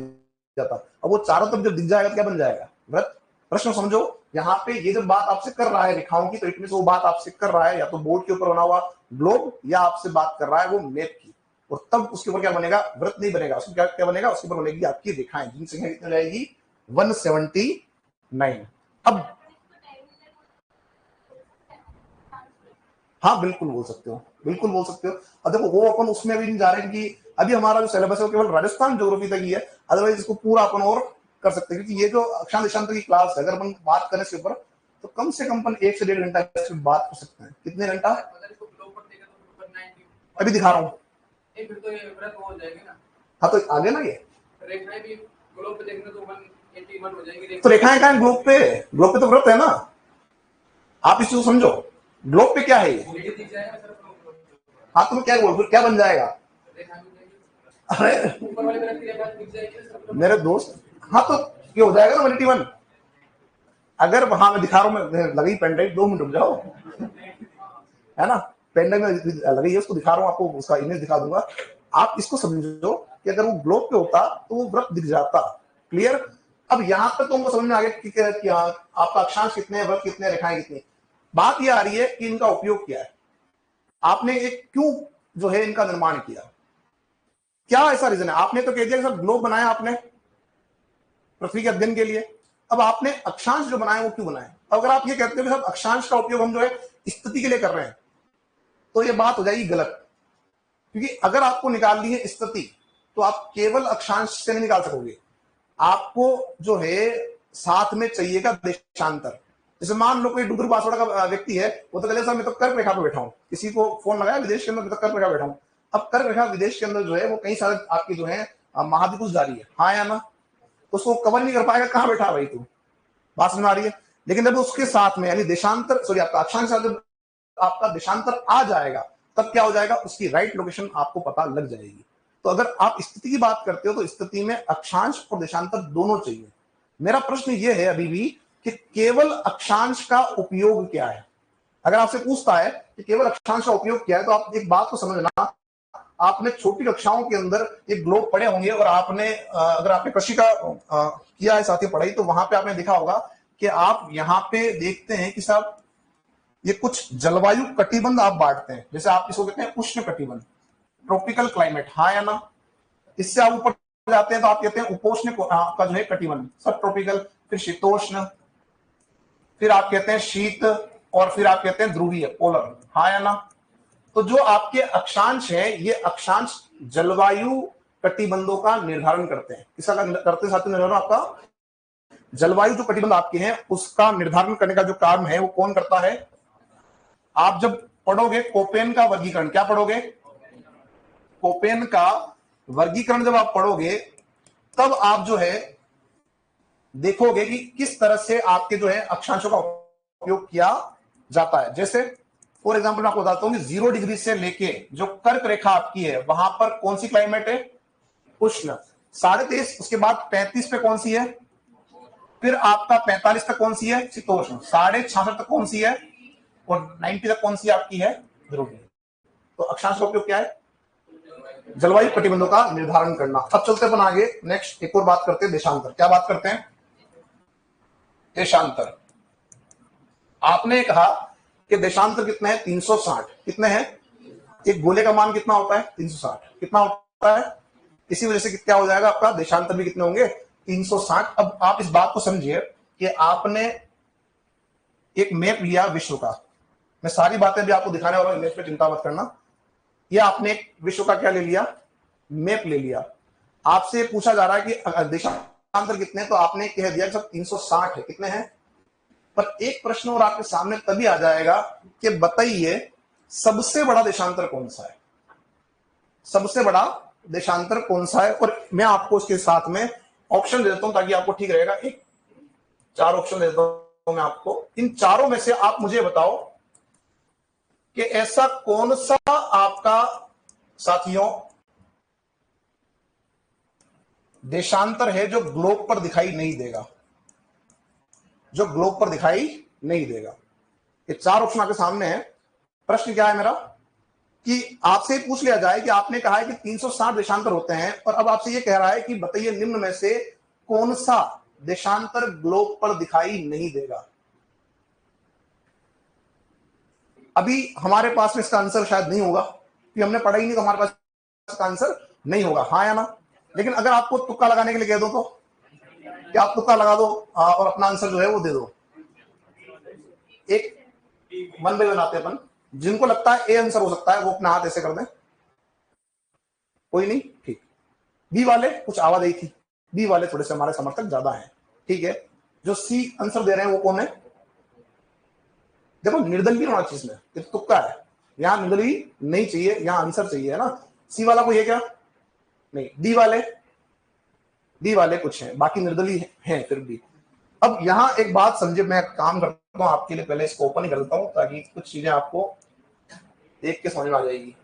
जाता। अब वो चारों तरफ जब दिख जाएगा तो क्या बन जाएगा? वृत्त। प्रश्न समझो, यहाँ पे ये जो बात आपसे कर रहा है रेखाओं की, तो इतने से वो बात आपसे कर रहा है या तो बोर्ड के ऊपर बना हुआ ग्लोब, या आपसे बात कर रहा है वो मैप की। और तब उसके ऊपर क्या बनेगा? वृत्त नहीं बनेगा, उसको क्या बनेगा? उसके ऊपर बनेगी आपकी रेखाएं, जिनकी संख्या कितनी जाएगी? 179। अब हाँ बिल्कुल बोल सकते हो, बिल्कुल बोल सकते हो। अब देखो वो अपन उसमें भी नहीं जा रहे हैं कि अभी हमारा जो सिलेबस है वो केवल राजस्थान ज्योग्राफी तक ही है, अदरवाइज इसको पूरा अपन और कर सकते हैं। क्योंकि ये जो अक्षांश देशांतर की क्लास है, अगर अपन बात करें इसके ऊपर तो कम से कम अपन 1 से 1.5 घंटा इस पर बात कर सकते हैं। कितने घंटा? अभी दिखा रहा हूँ। हाँ तो आगे ना, ये तो रेखाएं कहाँ? ग्लोब पे। ग्लोब पे तो वृत्त है ना। आप इस चीज को समझो, ग्लोब पे क्या है ये? हाँ तुम क्या बोल, क्या बन जाएगा? अरे मेरे दोस्त, हाँ तो ये हो जाएगा ना 181। अगर वहां मैं दिखा रहा हूँ, मैं लगी पेन ड्राइव, 2 मिनट रुक जाओ, है ना। पेन ड्राइव में लगी है, उसको दिखा रहा हूँ आपको, उसका इमेज दिखा दूंगा। आप इसको समझो कि अगर वो ग्लोब पे होता तो वो वृत्त दिख जाता। क्लियर? अब यहां तक तुमको समझ में आ गया कि आपका अक्षांश कितने, वृत्त कितने, रेखाएं कितनी। बात यह आ रही है कि इनका उपयोग क्या है, आपने एक क्यों जो है इनका निर्माण किया, क्या ऐसा रीजन है? आपने तो कह दिया कि सर ग्लोब बनाया आपने पृथ्वी के अध्ययन के लिए, अब आपने अक्षांश जो बनाए वो क्यों बनाए? अगर आप ये कहते हो कि सब अक्षांश का उपयोग हम जो है स्थिति के लिए कर रहे हैं, तो ये बात हो जाएगी गलत। क्योंकि अगर आपको निकालनी है स्थिति तो आप केवल अक्षांश से नहीं निकाल सकोगे, आपको जो है साथ में चाहिएगा देशांतर। जैसे मान लो कोई डुगर बासवाड़ा का व्यक्ति है, वो तो कहते सर मैं तो कर्क रेखा पे बैठा हूं, किसी को फोन लगाया विदेश के अंदर, मैं तो कर्क रेखा बैठा हूं। अब कर्क रेखा विदेश के अंदर जो है वो कई सारे आपकी जो है महाद्वीप जा रही है, हाँ या ना, तो उसको कवर नहीं कर पाएगा, कहां बैठा भाई तू? बात समझ आ रही है? लेकिन जब उसके साथ में यानी देशांतर, सॉरी आपका अक्षांश जब आपका देशांतर आ जाएगा तब क्या हो जाएगा? उसकी राइट लोकेशन आपको पता लग जाएगी। तो अगर आप स्थिति की बात करते हो तो स्थिति में अक्षांश और देशांतर दोनों चाहिए। मेरा प्रश्न यह है अभी भी कि केवल अक्षांश का उपयोग क्या है। अगर आपसे पूछता है कि केवल अक्षांश का उपयोग क्या है, तो आप एक बात को समझना, आपने छोटी कक्षाओं के अंदर एक ग्लोब पढ़े होंगे, और आपने अगर आपने कृषि का किया है साथी पढ़ाई, तो वहां पे आपने देखा होगा कि आप यहाँ पे देखते हैं कि साहब ये कुछ जलवायु कटिबंध आप बांटते हैं। जैसे आप इसको कहते हैं उष्ण कटिबंध, ट्रॉपिकल क्लाइमेट, हाँ या ना। इससे आप ऊपर जाते हैं तो आप कहते हैं उपोष्ण का जो है कटिबंध, सब ट्रॉपिकल, फिर शीतोष्ण, फिर आप कहते हैं शीत, और फिर आप कहते हैं ध्रुवीय, पोलर, हाँ या ना। तो जो आपके अक्षांश है, ये अक्षांश जलवायु कटिबंधों का निर्धारण करते हैं। किसका करते साथियों निर्धारण? आपका जलवायु जो कटिबंध आपके हैं उसका निर्धारण करने का जो काम है वो कौन करता है? आप जब पढ़ोगे कोपेन का वर्गीकरण, क्या पढ़ोगे? कोपेन का वर्गीकरण जब आप पढ़ोगे तब आप जो है देखोगे कि किस तरह से आपके जो है अक्षांशों का उपयोग किया जाता है। जैसे फॉर एग्जांपल मैं आपको बताता हूं कि 0 डिग्री से लेके जो कर्क रेखा आपकी है वहां पर कौन सी क्लाइमेट है? उष्ण। 23.5, उसके बाद 35 पे कौन सी है? फिर आपका 45 तक कौन सी है? शीतोष्ण। 66.5 तक कौन सी है? और 90 तक कौन सी आपकी है? ध्रुवीय। तो अक्षांश का उपयोग क्या है? जलवायु कटिबंधों का निर्धारण करना। अब चलते अपन आगे, नेक्स्ट एक और बात करते हैं, देशांतर। क्या बात करते हैं? देशांतर। आपने कहा कि देशांतर कितने हैं? 360। कितने हैं? एक गोले का मान कितना होता है? 360। कितना होता है? इसी वजह से क्या हो जाएगा आपका देशांतर भी कितने होंगे? 360। अब आप इस बात को समझिए कि आपने एक मैप लिया विश्व का, मैं सारी बातें भी आपको दिखाने वाला हूं, मैप पे चिंता मत करना। ये आपने एक विश्व का क्या ले लिया? मैप ले लिया। आपसे पूछा जा रहा है कि देशांतर कितने, तो आपने कह दिया कि सब 360 है। कितने हैं? पर एक प्रश्न और आपके सामने तभी आ जाएगा कि बताइए सबसे बड़ा देशांतर कौन सा है? सबसे बड़ा देशांतर कौन सा है? और मैं आपको उसके साथ में ऑप्शन दे देता हूं ताकि आपको ठीक रहेगा। एक 4 ऑप्शन दे देता हूं मैं आपको, इन चारों में से आप मुझे बताओ कि ऐसा कौन सा आपका साथियों देशांतर है जो ग्लोब पर दिखाई नहीं देगा, जो ग्लोब पर दिखाई नहीं देगा। ये चार ऑप्शन आपके सामने है। प्रश्न क्या है मेरा कि आपसे पूछ लिया जाए कि आपने कहा है कि 360 देशांतर होते हैं और अब आपसे ये कह रहा है कि बताइए निम्न में से कौन सा देशांतर ग्लोब पर दिखाई नहीं देगा। अभी हमारे पास में इसका आंसर शायद नहीं होगा क्योंकि हमने पढ़ा ही नहीं, तो हमारे पास इसका आंसर नहीं होगा, हाँ या ना। लेकिन अगर आपको तुक्का लगाने के लिए कह दो तो क्या आप तुक्का लगा दो और अपना आंसर जो है वो दे दो। एक वन बाय वन आते अपन, जिनको लगता है ए आंसर हो सकता है वो अपना हाथ ऐसे कर दें। कोई नहीं, ठीक। बी वाले कुछ आवाज आई थी, बी वाले थोड़े से हमारे समर्थक ज्यादा हैं, ठीक है। जो सी आंसर दे रहे हैं वो कौन है? देखो निर्दलीय होना चाहिए इसमें, ये तो तुक्का है, यहां निर्दलीय नहीं चाहिए, यहां आंसर चाहिए, है ना। सी वाला कोई है क्या? नहीं। डी वाले कुछ हैं, बाकी निर्दलीय हैं फिर भी। अब यहां एक बात समझे, मैं काम करता हूं आपके लिए, पहले इसको ओपन ही कर देता हूं ताकि कुछ चीजें आपको देख के समझ में आ जाएगी।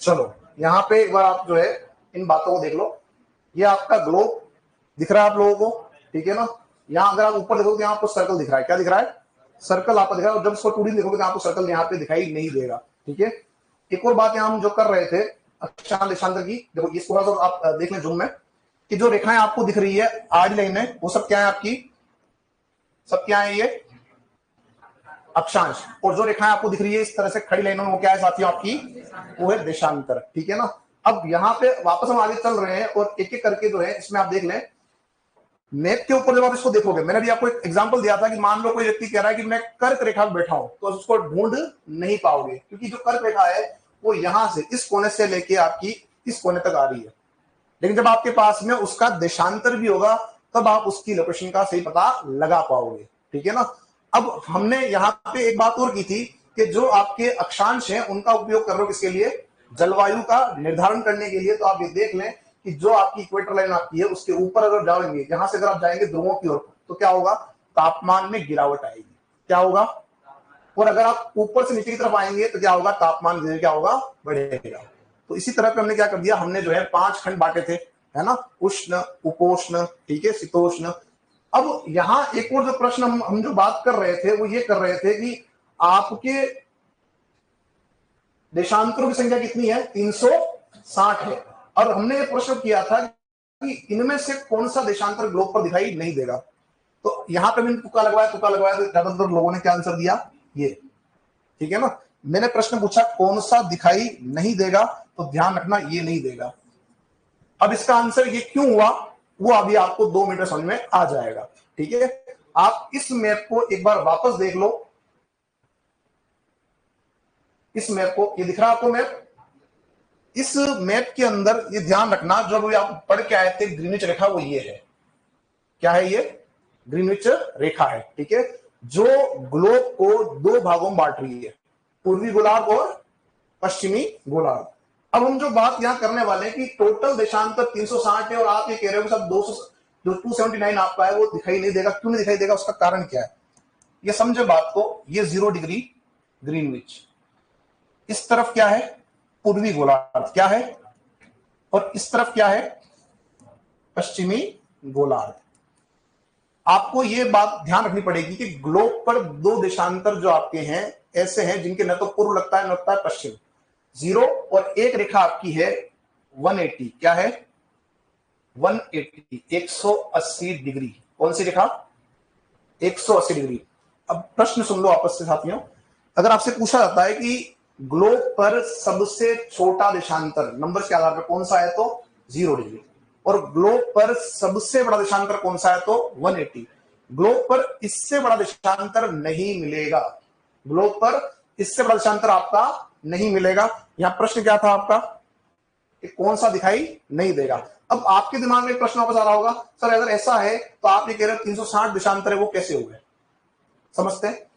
चलो यहाँ पे एक बार आप जो है इन बातों को देख लो। ये आपका ग्लोब दिख रहा है आप लोगों को, ठीक है ना। यहाँ अगर आप ऊपर देखोगे तो यहाँ आपको सर्कल दिख रहा है, क्या दिख रहा है? सर्कल आपको दिख रहा है। और जब इसको 2D देखोगे तो आपको सर्कल यहाँ पे दिखाई नहीं देगा, ठीक है। एक और बात यहाँ हम जो कर रहे थे अक्षांश देशांतर की, देखो इस थोड़ा सा आप देख लें जूम में कि जो रेखाएं आपको दिख रही है आड़ी लाइन में, वो सब क्या है आपकी? सब क्या है? ये अक्षांश। और जो रेखाएं आपको दिख रही है इस तरह से खड़ी लाइनों में, वो क्या है साथियों आपकी? वो है देशांतर, ठीक है ना। अब यहाँ पे वापस हम आगे चल रहे हैं और एक एक करके जो है इसमें आप देख लें मैप के ऊपर जब आप इसको देखोगे, मैंने भी आपको एक एग्जांपल दिया था कि मान लो कोई व्यक्ति कह रहा है कि मैं कर्क रेखा में बैठा हूं, तो उसको ढूंढ नहीं पाओगे क्योंकि जो कर्क रेखा है वो यहां से इस कोने से लेके आपकी इस कोने तक आ रही है। लेकिन जब आपके पास में उसका देशांतर भी होगा तब आप उसकी लोकेशन का सही पता लगा पाओगे, ठीक है ना। अब हमने यहाँ पे एक बात और की थी कि जो आपके अक्षांश हैं उनका उपयोग कर रहे हो किसके लिए? जलवायु का निर्धारण करने के लिए। तो आप ये देख लें कि जो आपकी इक्वेटर लाइन आपकी है उसके ऊपर अगर जाएंगे, यहां से अगर आप जाएंगे ध्रुवों की ओर, तो क्या होगा? तापमान में गिरावट आएगी। क्या होगा? और अगर आप ऊपर से नीचे की तरफ आएंगे तो क्या होगा? तापमान क्या होगा? बढ़ेगा। तो इसी तरह पे हमने क्या कर दिया, हमने जो है 5 खंड बांटे थे, है ना। उष्ण, उपोष्ण, ठीक है, शीतोष्ण। अब यहाँ एक और जो प्रश्न हम जो बात कर रहे थे वो ये कर रहे थे कि आपके देशांतरों की संख्या कितनी है? 360 है। और हमने ये प्रश्न किया था कि इनमें से कौन सा देशांतर ग्लोब पर दिखाई नहीं देगा। तो यहां पे मैंने तुक्का लगवाया तो ज्यादातर लोगों ने क्या आंसर दिया? ये, ठीक है ना। मैंने प्रश्न पूछा कौन सा दिखाई नहीं देगा, तो ध्यान रखना ये नहीं देगा। अब इसका आंसर ये क्यों हुआ वो अभी आपको 2 मिनट समझ में आ जाएगा, ठीक है। आप इस मैप को एक बार वापस देख लो। इस मैप को, ये दिख रहा है आपको मैप? इस मैप के अंदर ये ध्यान रखना जो अभी आप पढ़ के आए थे ग्रीनिच रेखा, वो ये है। क्या है ये? ग्रीनिच रेखा है, ठीक है। जो ग्लोब को दो भागों में बांट रही है, पूर्वी गोलार्ध और पश्चिमी गोलार्ध। अब हम जो बात यहां करने वाले हैं कि टोटल देशांतर 360 है और आप ये कह रहे हो कि सब 200 जो 279 आपका है वो दिखाई नहीं देगा। क्यों नहीं दिखाई देगा, उसका कारण क्या है ये समझे बात को। ये 0 डिग्री ग्रीनविच, इस तरफ क्या है पूर्वी गोलार्ध क्या है, और इस तरफ क्या है पश्चिमी गोलार्ध। आपको ये बात ध्यान रखनी पड़ेगी कि ग्लोब पर दो देशांतर जो आपके हैं ऐसे हैं जिनके न तो पूर्व लगता है न लगता है पश्चिम, 0, और एक रेखा आपकी है 180, क्या है 180, 180 डिग्री। कौन सी रेखा 180 डिग्री। अब प्रश्न सुन लो आपस से साथियों, अगर आपसे पूछा जाता है कि ग्लोब पर सबसे छोटा देशांतर नंबर के आधार पर कौन सा है तो 0 डिग्री, और ग्लोब पर सबसे बड़ा देशांतर कौन सा है तो 180। ग्लोब पर इससे बड़ा देशांतर नहीं मिलेगा, ग्लोब पर इससे बड़ा देशांतर आपका नहीं मिलेगा। यहां प्रश्न क्या था आपका कि कौन सा दिखाई नहीं देगा। अब आपके दिमाग में एक प्रश्न वापस आ रहा होगा, सर अगर ऐसा है तो आप ये कह रहे हो 360 देशांतर है वो कैसे हो गए। समझते हैं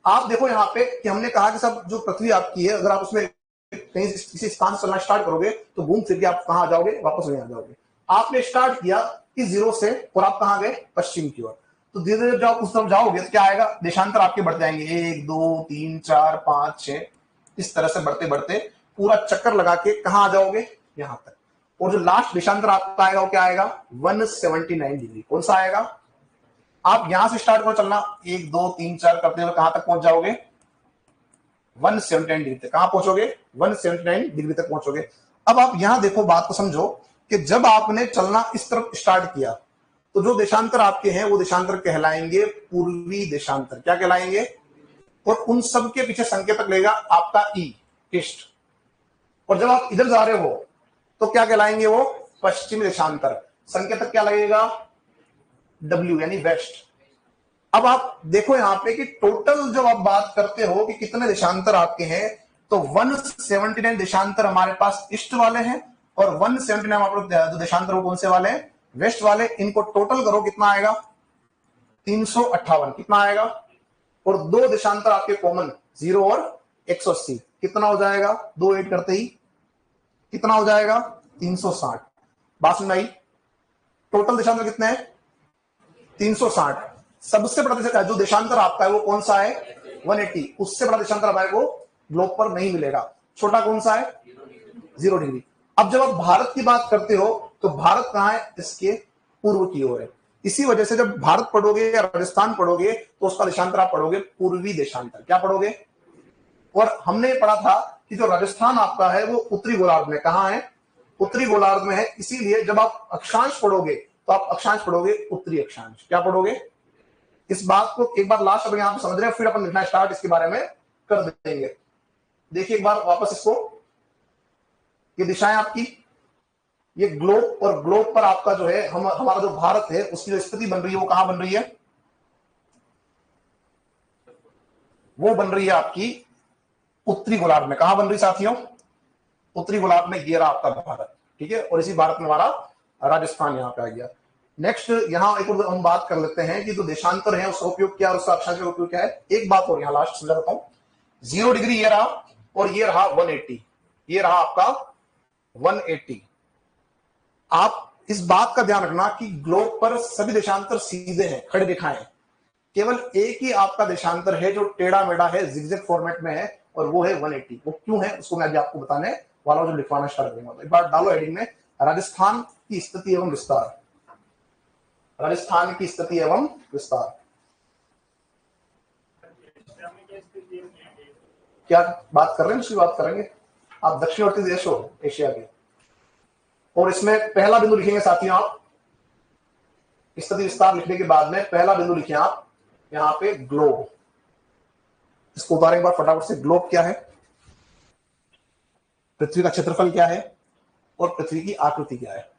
आप, देखो यहां पे कि हमने कहा कि सब जो पृथ्वी आपकी है, अगर आप उसमें कहीं किसी स्थान से चलना स्टार्ट करोगे तो घूम फिर के आप कहां आ जाओगे, वापस वहीं आ जाओगे। आपने स्टार्ट किया कि 0 से और आप कहां गए पश्चिम की ओर, तो धीरे धीरे जब उस तरफ जाओगे तो क्या आएगा, देशांतर आपके बढ़ते जाएंगे 1 2 3 4 5 6, इस तरह से बढ़ते बढ़ते पूरा चक्कर लगा के कहां आ जाओगे यहां तक। और जो लास्ट देशांतर आपका आएगा वो क्या आएगा 179 डिग्री। कौन सा आएगा, आप यहां से स्टार्ट करो चलना 1 2 3 4 करते हुए कहां तक पहुंच जाओगे 179 डिग्री तक। कहां पहुंचोगे 179 डिग्री तक पहुंचोगे। अब आप यहां देखो बात को समझो कि जब आपने चलना इस तरफ स्टार्ट किया तो जो देशांतर आपके हैं वो देशांतर कहलाएंगे पूर्वी देशांतर। क्या कहलाएंगे, और उन सब के पीछे संकेतक लेगा आपका ई ईस्ट। और जब आप इधर जा रहे हो तो क्या कहलाएंगे वो पश्चिमी देशांतर, संकेतक क्या लगेगा डब्ल्यू यानी वेस्ट। अब आप देखो यहां पे कि टोटल जब आप बात करते हो कि कितने देशांतर आपके हैं तो 179 देशांतर हमारे पास ईस्ट वाले हैं और 179 जो देशांतर वो कौन से वाले हैं वेस्ट वाले। इनको टोटल करो कितना आएगा 358, कितना आएगा, और दो देशांतर आपके कॉमन 0 और 180, कितना हो जाएगा, दो ऐड करते ही कितना हो जाएगा 360। बात सुन आई, टोटल देशांतर कितने हैं 360। सबसे बड़ा जो देशांतर आपका है वो कौन सा है 180, उससे बड़ा देशांतर हमारे को ग्लोब पर नहीं मिलेगा। छोटा कौन सा है 0 डिग्री। अब जब आप भारत की बात करते हो तो भारत कहां है, इसके पूर्व की ओर है। इसी वजह से जब भारत पढ़ोगे या राजस्थान पढ़ोगे तो उसका देशांतर आप पढ़ोगे पूर्वी देशांतर। क्या पढ़ोगे, और हमने पढ़ा था कि जो राजस्थान आपका है वो उत्तरी गोलार्ध में कहां है, उत्तरी गोलार्ध में है। इसीलिए जब आप अक्षांश पढ़ोगे तो आप अक्षांश पढ़ोगे उत्तरी अक्षांश। क्या पढ़ोगे, इस बात को एक बार लास्ट अब यहां पर समझ रहे हैं, फिर अपन लिखना स्टार्ट इसके बारे में कर देंगे। देखिए एक बार वापस इसको, ये दिशाएं आपकी, ये ग्लोब, और ग्लोब पर आपका जो है हमारा जो भारत है उसकी जो स्थिति बन रही है वो कहां बन रही है, वो बन रही है आपकी उत्तरी गोलार्ध में। कहां बन रही साथियों, उत्तरी गोलार्ध में। ये रहा आपका भारत, ठीक है, और इसी भारत में हमारा राजस्थान यहां पे आ गया। नेक्स्ट यहां एक और हम बात कर लेते हैं कि जो देशांतर है उसका उपयोग क्या और उसका अक्षांश का उपयोग क्या है। एक बात और यहां लास्ट समझा देता हूं, 0 डिग्री ये रहा और ये रहा 180, ये रहा आपका 180। आप इस बात का ध्यान रखना कि ग्लोब पर सभी देशांतर सीधे हैं, खड़े रेखाएं हैं। केवल एक ही आपका देशांतर है जो टेढ़ा मेढ़ा है, जिगजैग फॉर्मेट में है, और वो है 180। वो क्यों है उसको मैं अभी आपको बताने वाला हूं जब लिखवाना स्टार्ट करूंगा। तो एक बार डालो हेडिंग में राजस्थान की स्थिति एवं विस्तार, राजस्थान की स्थिति एवं विस्तार। क्या बात कर रहे हैं, उसकी बात करेंगे। आप दक्षिणवर्ती देश हो एशिया के, और इसमें पहला बिंदु लिखेंगे साथियों आप, स्थिति विस्तार लिखने के बाद में पहला बिंदु लिखे आप यहां पे ग्लोब। इसको उतारें एक बार फटाफट से। ग्लोब क्या है, पृथ्वी का क्षेत्रफल क्या है और पृथ्वी की आकृति क्या है।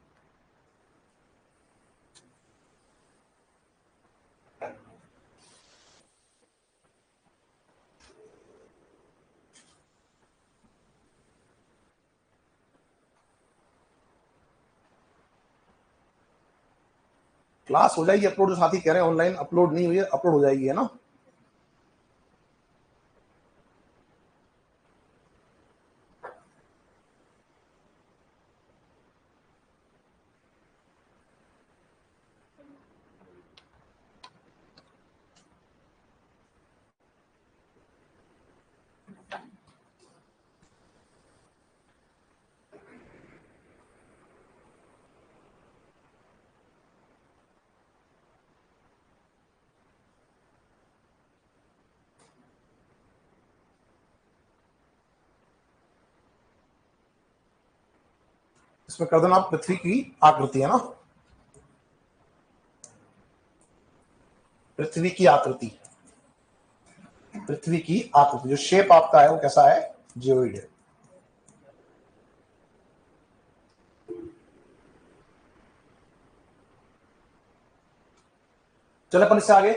क्लास हो जाएगी अपलोड, जो साथी कह रहे हैं ऑनलाइन अपलोड नहीं हुई है, अपलोड हो जाएगी, है ना। इसमें कर देना आप पृथ्वी की आकृति, है ना, पृथ्वी की आकृति, पृथ्वी की आकृति जो शेप आपका है वो कैसा है, जियोइड है। चलो अपन इससे आगे,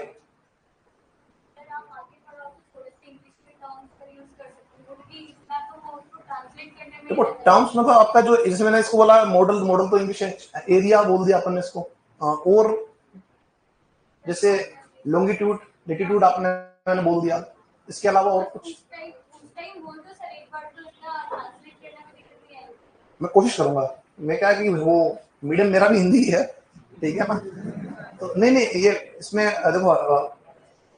देखो टर्म्स में तो आपका जो, जैसे मैंने इसको बोला मॉडल, मॉडल तो इंग्लिश है, एरिया बोल दिया अपन ने इसको, और जैसे लॉन्गिट्यूड लेटिट्यूड आपने मैंने बोल दिया, इसके अलावा और कुछ मैं कोशिश करूंगा, मैं क्या है कि वो मीडियम मेरा भी हिंदी है, ठीक है ना, तो नहीं नहीं ये इसमें देखो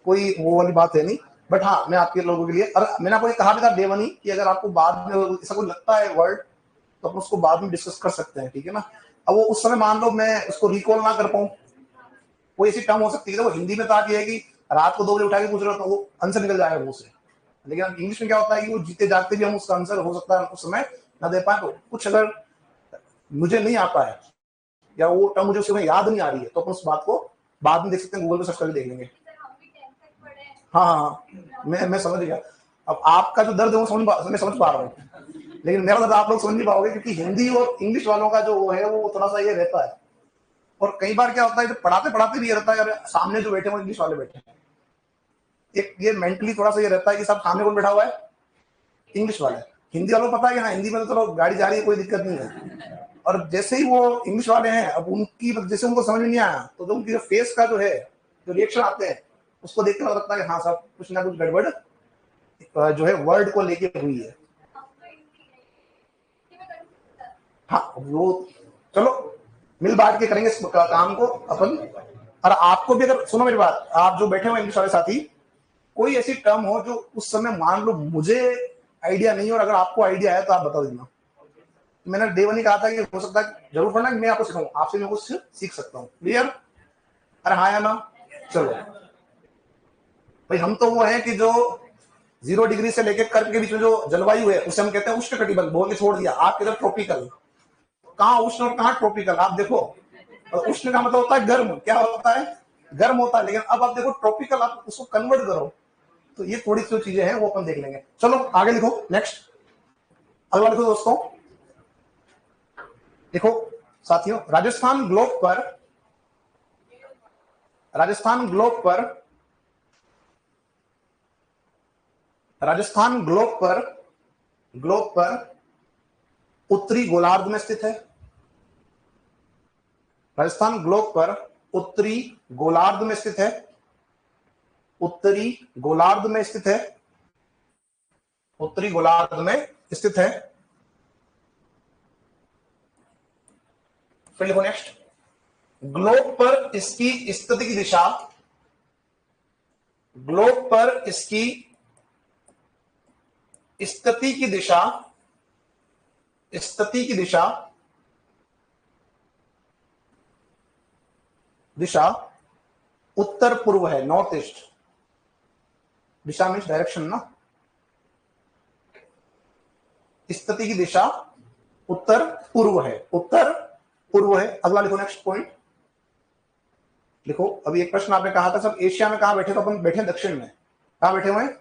कोई वो वाली बात है नहीं, बट हाँ मैं आपके लोगों के लिए, और मैंने आपको ये कहा भी था डे वन ही कि अगर आपको बाद में ऐसा कोई लगता है वर्ड तो अपन उसको बाद में डिस्कस कर सकते हैं, ठीक है ना। अब वो उस समय मान लो मैं उसको रिकॉल ना कर पाऊं, कोई ऐसी टर्म हो सकती है, वो हिंदी में तो आती है कि रात को 2 बजे उठा के पूछ रहे हो तो वो आंसर निकल जाएगा मुंह से, लेकिन इंग्लिश में क्या होता है कि वो जीते जागते भी हम उसका आंसर हो सकता है उस समय ना दे पाए, तो कुछ अगर मुझे नहीं आता है या वो टर्म मुझे उस समय याद नहीं आ रही है तो अपन उस बात को बाद में देख सकते हैं, गूगल पे सर्च करके देख लेंगे। हाँ हाँ हाँ मैं समझ गया, अब आपका जो दर्द है वो मैं समझ पा रहा हूँ, लेकिन मेरा दर्द आप लोग समझ नहीं पाओगे क्योंकि हिंदी और इंग्लिश वालों का जो वो है वो थोड़ा सा ये रहता है, और कई बार क्या होता है पढ़ाते पढ़ाते भी ये रहता है यार सामने जो बैठे हैं इंग्लिश वाले बैठे हैं, एक ये मेंटली थोड़ा सा ये रहता है कि सब सामने कौन बैठा हुआ है, इंग्लिश वाले, हिंदी वालों को पता है कि हाँ हिंदी में तो चलो गाड़ी जा रही है कोई दिक्कत नहीं है, और जैसे ही वो इंग्लिश वाले हैं अब उनकी जैसे उनको समझ में नहीं आया तो जो उनकी जो फेस का जो है जो रिएक्शन आते हैं उसको देखकर पता लगता है कि हाँ सब कुछ ना कुछ गड़बड़ जो है वर्ड को लेके हुई है। हाँ वो चलो मिल बांट के करेंगे इस काम को अपन, और आपको भी अगर सुनो मेरी बात, आप जो बैठे हुए इंग्लिश वाले साथी, कोई ऐसी टर्म हो जो उस समय मान लो मुझे आइडिया नहीं और अगर आपको आइडिया है तो आप बता देना, मैंने डे वन ही कहा था कि हो सकता है जरूर पढ़ना मैं आपको सिखाऊं, आपसे मैं कुछ सीख सकता हूँ, क्लियर, अरे हाँ या ना, चलो भाई हम तो वो है कि जो 0 डिग्री से लेकर कर्क के बीच में जो जलवायु है उसे हम कहते हैं उष्ण कटिबंध, बोल के छोड़ दिया, आपके इधर ट्रॉपिकल, कहाँ उष्ण और कहाँ ट्रॉपिकल आप देखो, और उष्ण का मतलब होता है गर्म, क्या होता है गर्म होता है, लेकिन अब आप देखो ट्रॉपिकल आप उसको कन्वर्ट करो, तो ये थोड़ी सी चीजें हैं वो अपन देख लेंगे। चलो आगे लिखो, नेक्स्ट अगला लिखो दोस्तों, देखो साथियों, राजस्थान ग्लोब पर, राजस्थान ग्लोब पर, राजस्थान ग्लोब पर, ग्लोब पर उत्तरी गोलार्ध में स्थित है, राजस्थान ग्लोब पर उत्तरी गोलार्ध में स्थित है, उत्तरी गोलार्ध में स्थित है, उत्तरी गोलार्ध में स्थित है, फिर लिखो नेक्स्ट, ग्लोब पर इसकी स्थिति की दिशा, ग्लोब पर इसकी स्थिति की दिशा, स्थिति की दिशा, दिशा उत्तर पूर्व है, नॉर्थ ईस्ट, दिशा मीन्स डायरेक्शन ना, स्थिति की दिशा उत्तर पूर्व है, उत्तर पूर्व है। अगला लिखो नेक्स्ट पॉइंट, लिखो अभी एक प्रश्न आपने कहा था सब एशिया में कहां बैठे, तो अपन बैठे दक्षिण में, कहां बैठे हुए हैं,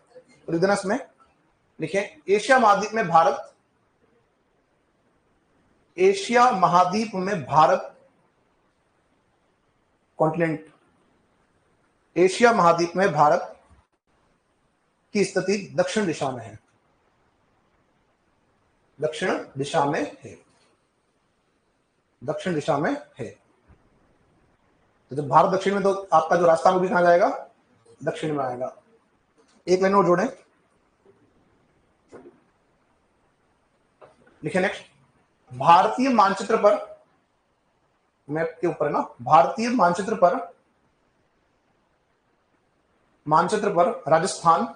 रिदनस में, लिखे एशिया महाद्वीप में भारत, एशिया महाद्वीप में भारत, कॉन्टिनेंट, एशिया महाद्वीप में भारत की स्थिति दक्षिण दिशा में है, दक्षिण दिशा में है, दक्षिण दिशा में है, तो जब भारत दक्षिण में तो आपका जो रास्ता वो भी कहां जाएगा, दक्षिण में आएगा। एक लाइन और जोड़ें, लिखे नेक्स्ट, भारतीय मानचित्र पर, मैप के ऊपर ना, भारतीय मानचित्र पर, मानचित्र पर राजस्थान,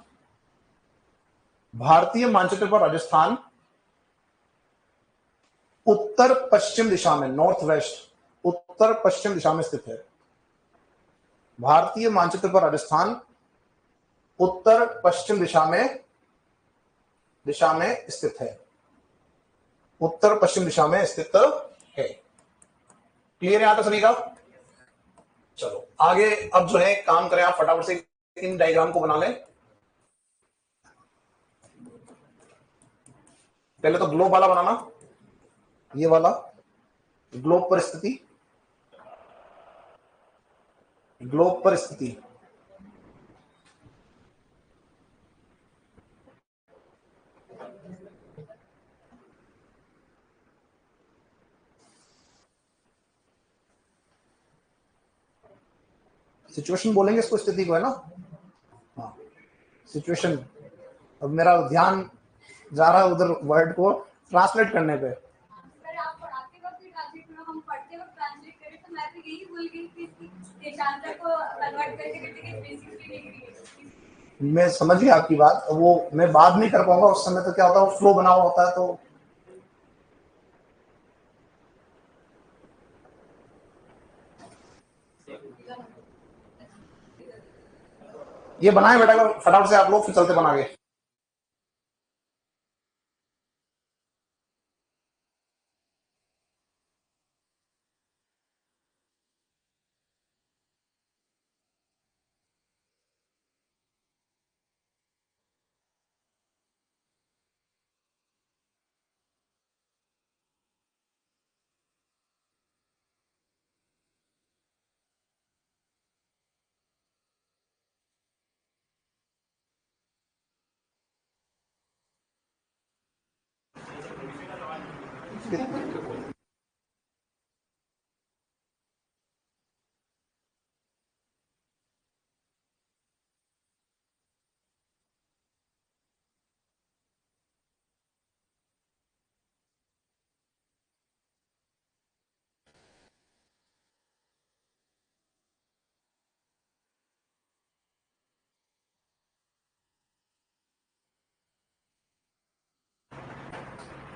भारतीय मानचित्र पर राजस्थान उत्तर पश्चिम दिशा में, नॉर्थ वेस्ट, उत्तर पश्चिम दिशा में स्थित है, भारतीय मानचित्र पर राजस्थान उत्तर पश्चिम दिशा में स्थित है, उत्तर पश्चिम दिशा में स्थित है। क्लियर है यहां तक सभी का? चलो आगे अब जो है काम करें, आप फटाफट से इन डायग्राम को बना लें। पहले तो ग्लोब वाला बनाना, ये वाला ग्लोब पर स्थिति, ग्लोब पर स्थिति। सिचुएशन बोलेंगे इसको, स्थिति को, है ना? हाँ, सिचुएशन। अब मेरा ध्यान जा रहा है उधर वर्ड को ट्रांसलेट करने पे। सर आप पढ़ाते वक्त भी ट्रांसलेट करो, हम पढ़ते वक्त ट्रांसलेट करें, तो मैं तो यही भूल गई थी कि देशांतर को कन्वर्ट करके 360 डिग्री। मैं समझ गया आपकी बात, वो मैं बाद में कर पाऊंगा, उस समय तो क्या होता है वो फ्लो बना हुआ होता है। तो ये बनाए बेटा फटाफट से आप लोग, फिर चलते बनागे।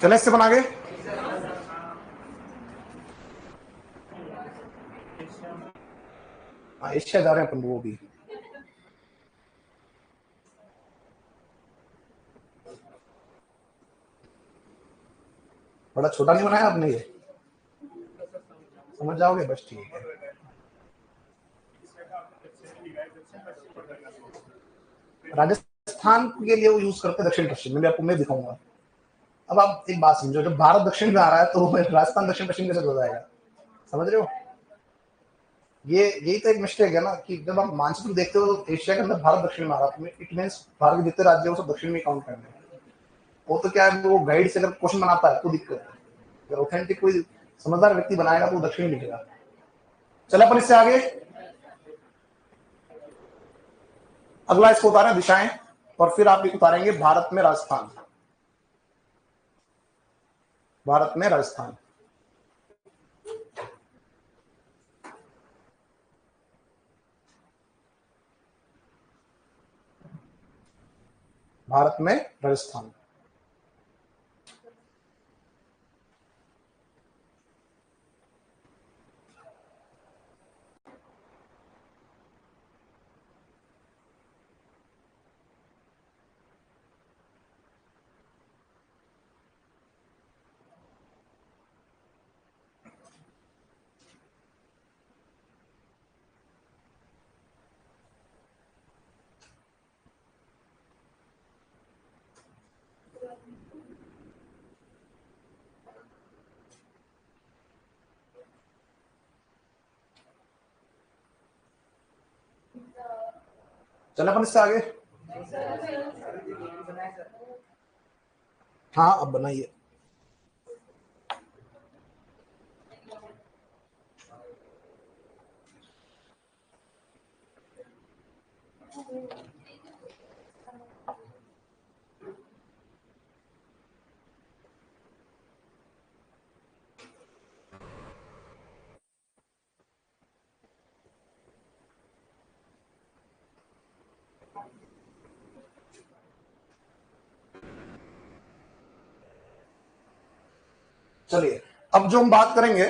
चले इससे बनागे। एशिया जा रहे हैं अपन, वो भी बड़ा छोटा नहीं बनाया आपने, ये समझ जाओगे बस, ठीक है। राजस्थान के लिए वो यूज करते हैं दक्षिण पश्चिम में, मैं आपको मैं दिखाऊंगा। अब आप एक बात समझो, जब भारत दक्षिण में आ रहा है तो राजस्थान दक्षिण पश्चिम कैसे हो जाएगा? समझ रहे हो? ये यही तो एक मिस्टेक है ना, कि जब आप मानचित्र देखते हो तो एशिया के अंदर भारत दक्षिण में आ रहा है, इट मीन्स भारत के जितने राज्य है वो सब दक्षिण में काउंट करने हैं। वो तो क्या है, वो गाइड से अगर क्वेश्चन बनाता है तो दिक्कत है, अगर ऑथेंटिक कोई समझदार व्यक्ति बनाएगा तो वो दक्षिण लिखेगा। चलो अपन इससे आगे अगला इसको उतारें दिशाएं, और फिर आप उतारेंगे भारत में राजस्थान। भारत में राजस्थान, भारत में राजस्थान। चले अपन इससे आगे। हाँ अब बनाइए। चलिए अब जो हम बात करेंगे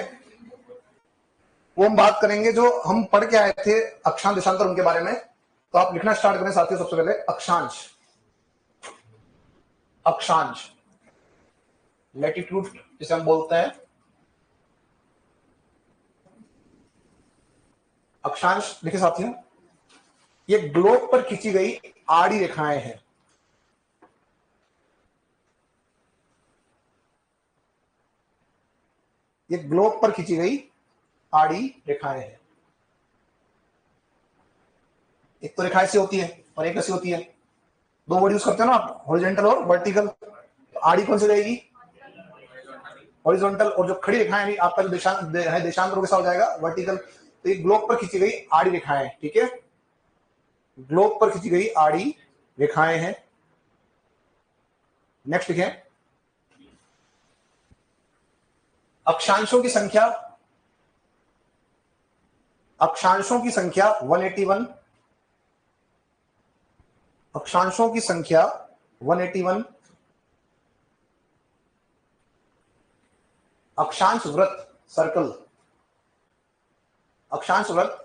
वो हम बात करेंगे जो हम पढ़ के आए थे अक्षांश देशांतर, उनके बारे में। तो आप लिखना स्टार्ट करें साथियों। सबसे पहले अक्षांश, अक्षांश लैटिट्यूड जिसे हम बोलते हैं। अक्षांश देखिए साथियों, ये ग्लोब पर खींची गई आड़ी रेखाएं हैं। ये ग्लोब पर खींची गई आड़ी रेखाएं हैं। एक तो रेखा ऐसी होती है और एक ऐसी होती है। दो वर्ड यूज करते हैं ना आप, हॉरिजॉन्टल और वर्टिकल। तो आड़ी कौन सी रहेगी? हॉरिजॉन्टल। और जो खड़ी रेखाएं है आपका जो देशांतर कैसा हो जाएगा? वर्टिकल। तो ये ग्लोब पर खींची गई आड़ी रेखाएं, ठीक है, ग्लोब पर खींची गई आड़ी रेखाएं हैं। नेक्स्ट लिखें, अक्षांशों की संख्या, अक्षांशों की संख्या 181, अक्षांशों की संख्या 181। अक्षांश वृत्त सर्कल, अक्षांश वृत्त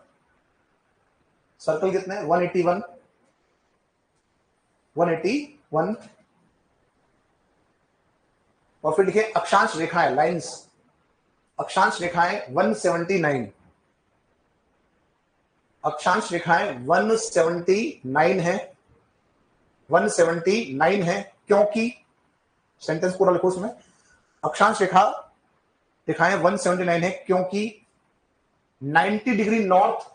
सर्कल कितने? 181, 181। और फिर लिखे अक्षांश रेखाएं, लाइंस, अक्षांश रेखाएं 179, अक्षांश रेखाएं 179 है, 179 है, क्योंकि सेंटेंस पूरा लिखो उसमें, अक्षांश रेखाएं 179 है क्योंकि 90 डिग्री नॉर्थ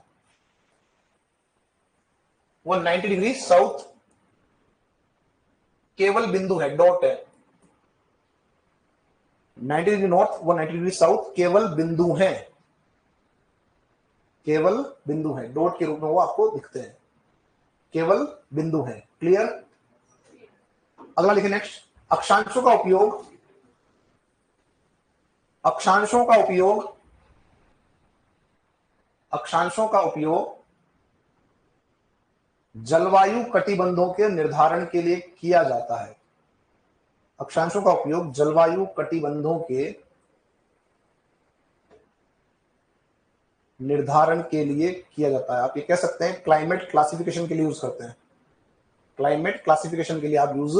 वो 90 डिग्री साउथ केवल बिंदु है, डॉट है। 90 डिग्री नॉर्थ वो 90 डिग्री साउथ केवल बिंदु है, केवल बिंदु है, डॉट के रूप में वो आपको दिखते हैं, केवल बिंदु है। क्लियर? अगला लिखे नेक्स्ट, अक्षांशों का उपयोग, अक्षांशों का उपयोग, अक्षांशों का उपयोग जलवायु कटिबंधों के निर्धारण के लिए किया जाता है। अक्षांशों का उपयोग जलवायु कटिबंधों के निर्धारण के लिए किया जाता है। आप ये कह सकते हैं क्लाइमेट क्लासिफिकेशन के लिए यूज करते हैं, क्लाइमेट क्लासिफिकेशन के लिए आप यूज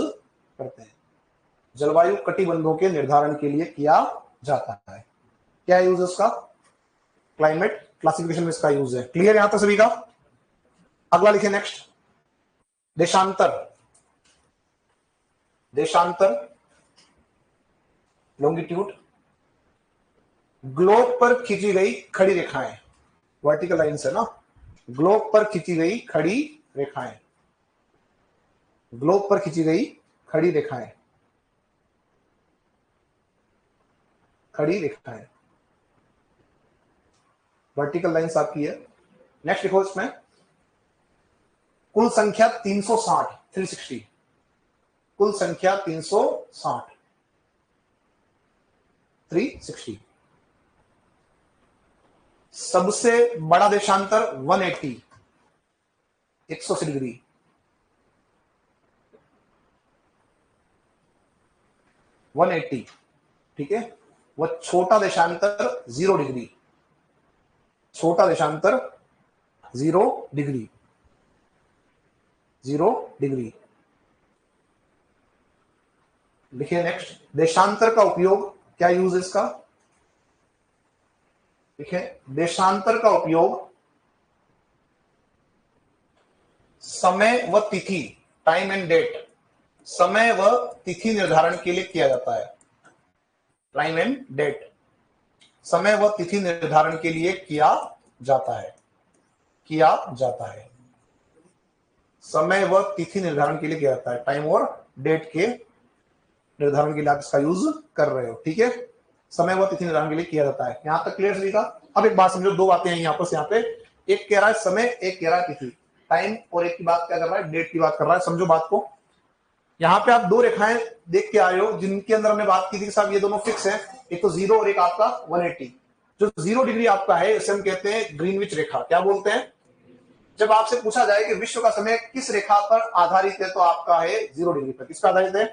करते हैं, जलवायु कटिबंधों के निर्धारण के लिए किया जाता है। क्या यूज है उसका? क्लाइमेट क्लासिफिकेशन में इसका यूज है। क्लियर यहां तक सभी का? अगला लिखे नेक्स्ट, देशांतर, देशांतर लॉन्गिट्यूड, ग्लोब पर खींची गई खड़ी रेखाएं, वर्टिकल लाइंस है ना, ग्लोब पर खींची गई खड़ी रेखाएं, ग्लोब पर खींची गई खड़ी रेखाएं, खड़ी रेखाएं, वर्टिकल लाइंस आपकी है। नेक्स्ट लिखो इसमें, कुल संख्या 360, 360, कुल संख्या 360, 360। सबसे बड़ा देशांतर 180, 180 डिग्री, 180, ठीक है। वह छोटा देशांतर 0 डिग्री, छोटा देशांतर 0 डिग्री, 0 डिग्री। लिखिए नेक्स्ट, देशांतर का उपयोग, क्या यूज है इसका? देखिए, देशांतर का उपयोग समय व तिथि, टाइम एंड डेट, समय व तिथि निर्धारण के लिए किया जाता है। टाइम एंड डेट, समय व तिथि निर्धारण के लिए किया जाता है, किया जाता है, समय व तिथि निर्धारण के लिए किया जाता है, टाइम और डेट के निर्धारण के लिए आप इसका यूज कर रहे हो, ठीक है। समय व तिथि निर्धारण के लिए किया जाता है। यहां तक क्लियर सभी का? अब एक बात समझो, दो बातें हैं यहाँ पे, एक कह रहा है समय, एक कह रहा है तिथि, टाइम, और एक की बात क्या कर रहा है? डेट की बात कर रहा है। समझो बात को, यहाँ पे आप दो रेखाएं देख के आए हो जिनके अंदर हमने बात की थी कि साहब ये दोनों फिक्स है, एक तो 0 और एक आपका 180। जो 0 डिग्री आपका है इसे हम कहते हैं ग्रीनविच रेखा। क्या बोलते हैं? जब आपसे पूछा जाए कि विश्व का समय किस रेखा पर आधारित है, तो आपका है 0 डिग्री पर। किस पर आधारित है?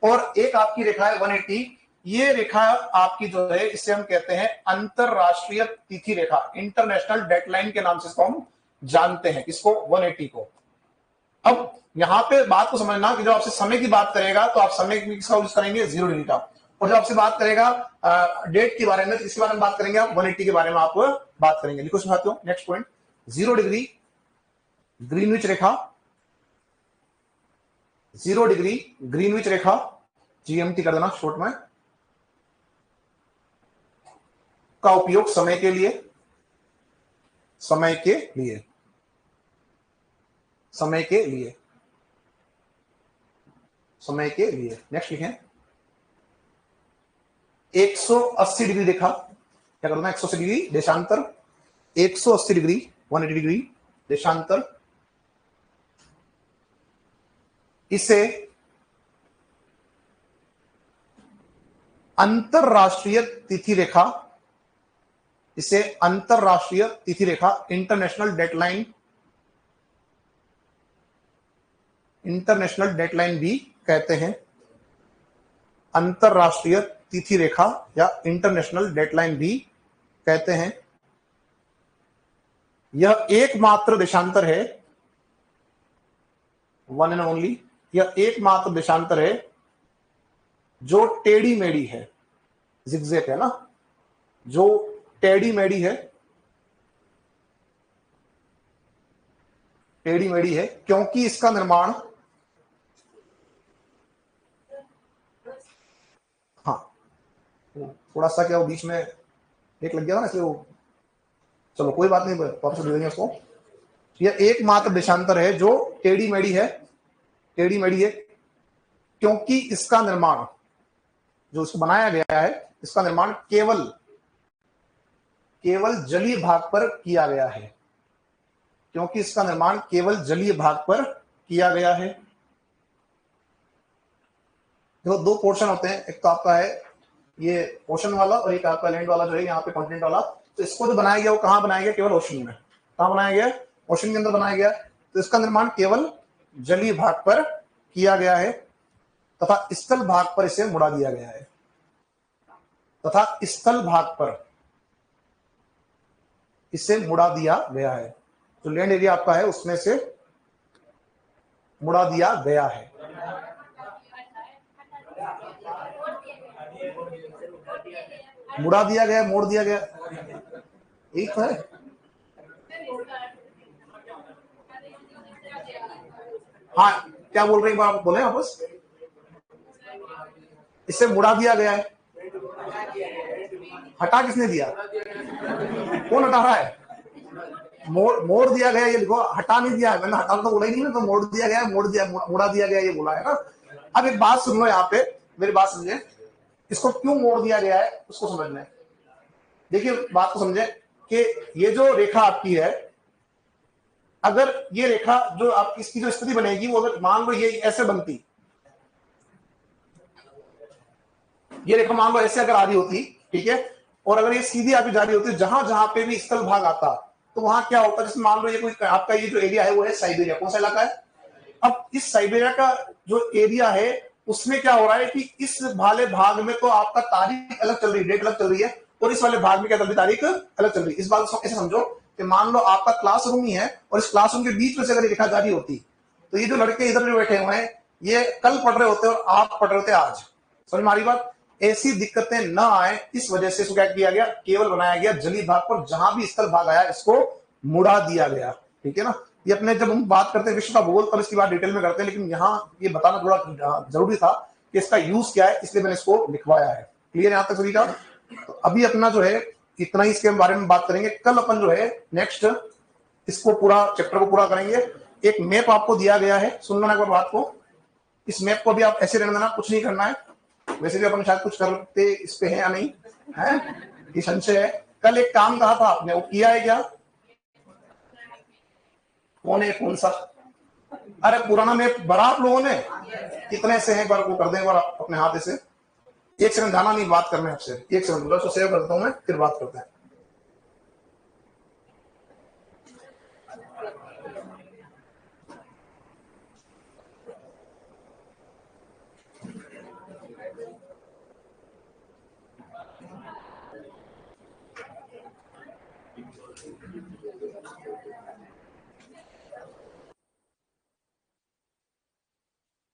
और एक आपकी रेखा है 180, ये रेखा आपकी जो है इसे हम कहते हैं अंतरराष्ट्रीय तिथि रेखा, इंटरनेशनल डेडलाइन के नाम से इसको हम जानते हैं। किसको? 180 को। अब यहां पे बात को समझना कि जब आपसे समय की बात करेगा तो आप समय किसका यूज करेंगे? 0 डिग्री का। और जो आपसे बात करेगा डेट के बारे में, तो इसके बारे में बात करेंगे आप 180 के बारे में आप बात करेंगे। लिखो साथियों, नेक्स्ट पॉइंट, 0 डिग्री ग्रीनविच रेखा, 0 डिग्री ग्रीनविच रेखा, जीएमटी कर देना शॉर्ट में, का उपयोग समय के लिए, समय के लिए, समय के लिए, समय के लिए। नेक्स्ट लिखें, 180 डिग्री रेखा, क्या करना, 180 डिग्री देशांतर, 180 डिग्री 180 डिग्री देशांतर, इसे अंतरराष्ट्रीय तिथि रेखा, इसे अंतरराष्ट्रीय तिथि रेखा, इंटरनेशनल डेडलाइन, इंटरनेशनल डेडलाइन भी कहते हैं। अंतरराष्ट्रीय तिथि रेखा या इंटरनेशनल डेडलाइन भी कहते हैं। यह एकमात्र देशांतर है, वन एंड ओनली, यह एकमात्र देशांतर है जो टेढ़ी मेढ़ी है, जिगजैग है ना, जो टेढ़ी मेढ़ी है, टेढ़ी मेढ़ी है, क्योंकि इसका निर्माण, हाँ थोड़ा सा क्या वो बीच में एक लग गया ना, इसलिए वो, चलो कोई बात नहीं, वापस दे देंगे उसको। यह एकमात्र देशांतर है जो टेढ़ी मेढ़ी है, टेढ़ी मेढ़ी है, क्योंकि इसका निर्माण, जो इसको बनाया गया है, इसका निर्माण केवल जलीय भाग पर किया गया है, क्योंकि इसका निर्माण केवल जलीय भाग पर किया गया है। देखो दो पोर्शन होते हैं, एक तो आपका है ये ओशन वाला और एक आपका लैंड वाला जो है यहाँ पे कॉन्टिनेंट वाला। तो इसको जो बनाया गया वो कहाँ बनाया गया, केवल ओशन में। कहाँ बनाया गया, ओशन के अंदर बनाया गया। तो इसका निर्माण केवल जलीय भाग पर किया गया है तथा स्थल भाग पर इसे मुड़ा दिया गया है, तथा स्थल भाग पर इसे मुड़ा दिया गया है। जो लैंड एरिया आपका है उसमें से मुड़ा दिया गया है। मुड़ा दिया गया, मोड़ दिया गया, एक तो है। हाँ क्या बोल रहे हैं, आप बोले वापस। इसे मुड़ा दिया गया है, हटा किसने दिया, कौन हटा रहा है, मोड़ दिया गया, ये लिखो, हटा नहीं दिया है, मैंने हटा तो बोला ही नहीं ना, तो मोड़ दिया गया, मोड़ दिया, मुड़ा दिया गया, ये बोला है ना। अब एक बात सुन लो यहाँ पे, मेरी बात समझे, इसको क्यों मोड़ दिया गया है उसको समझना है। देखिए बात को समझे कि ये जो रेखा आपकी है, अगर ये रेखा जो आप इसकी जो स्थिति बनेगी, वो अगर मान लो ये ऐसे बनती, ये रेखा मान लो ऐसे अगर आ रही होती, ठीक है, और अगर ये सीधी आपकी जा रही होती, जहां जहां पे भी स्थल भाग आता, तो वहां क्या होता है, जैसे मान लो ये कोई आपका ये जो एरिया है वो है साइबेरिया, कौन सा इलाका है। अब इस साइबेरिया का जो एरिया है उसमें क्या हो रहा है कि इस वाले भाग में तो आपका तारीख अलग चल रही है, डेट अलग चल रही है, और इस वाले भाग में क्या चल रही है, तारीख अलग चल रही है। इस बात को ऐसे समझो कि मान लो आपका क्लासरूम ही है और इस क्लासरूम के बीच में से अगर ये रेखा जारी होती, तो ये जो लड़के इधर जो बैठे हुए हैं ये कल पढ़ रहे होते और आप पढ़ रहे होते आज। समझ में आ रही बात। ऐसी दिक्कतें न आए इस वजह से इसको क्या किया गया, केवल बनाया गया जलीय भाग पर, जहां भी स्थल भाग आया इसको मुड़ा दिया गया। ठीक है ना। ये अपने जब हम बात करते हैं विश्व का भूगोल तब इसकी बात डिटेल में करते हैं, लेकिन यहाँ ये बताना थोड़ा जरूरी था कि इसका यूज क्या है, इसलिए मैंने इसको लिखवाया है। क्लियर यहां तक सभी का। तो अभी अपना जो है इतना ही इसके बारे में बात करेंगे। कल अपन जो है नेक्स्ट इसको पूरा चैप्टर को पूरा करेंगे। एक मैप आपको दिया गया है, सुन लेना एक बार बात को। इस मैप को भी आप ऐसे रहने देना, कुछ नहीं करना है। वैसे भी अपन शायद कुछ करते इस पे है या नहीं है, ये संशय है। कल एक काम कहा था आपने, वो किया है क्या, कौन है, कौन सा, अरे पुराना मैप भरा आप लोगों ने, कितने से है, एक बार वो कर दें एक बार अपने हाथ से। एक सेकंड जाना नहीं, बात करना है आपसे, एक सेकंड उसको सेव करता हूं मैं, फिर बात करते हैं।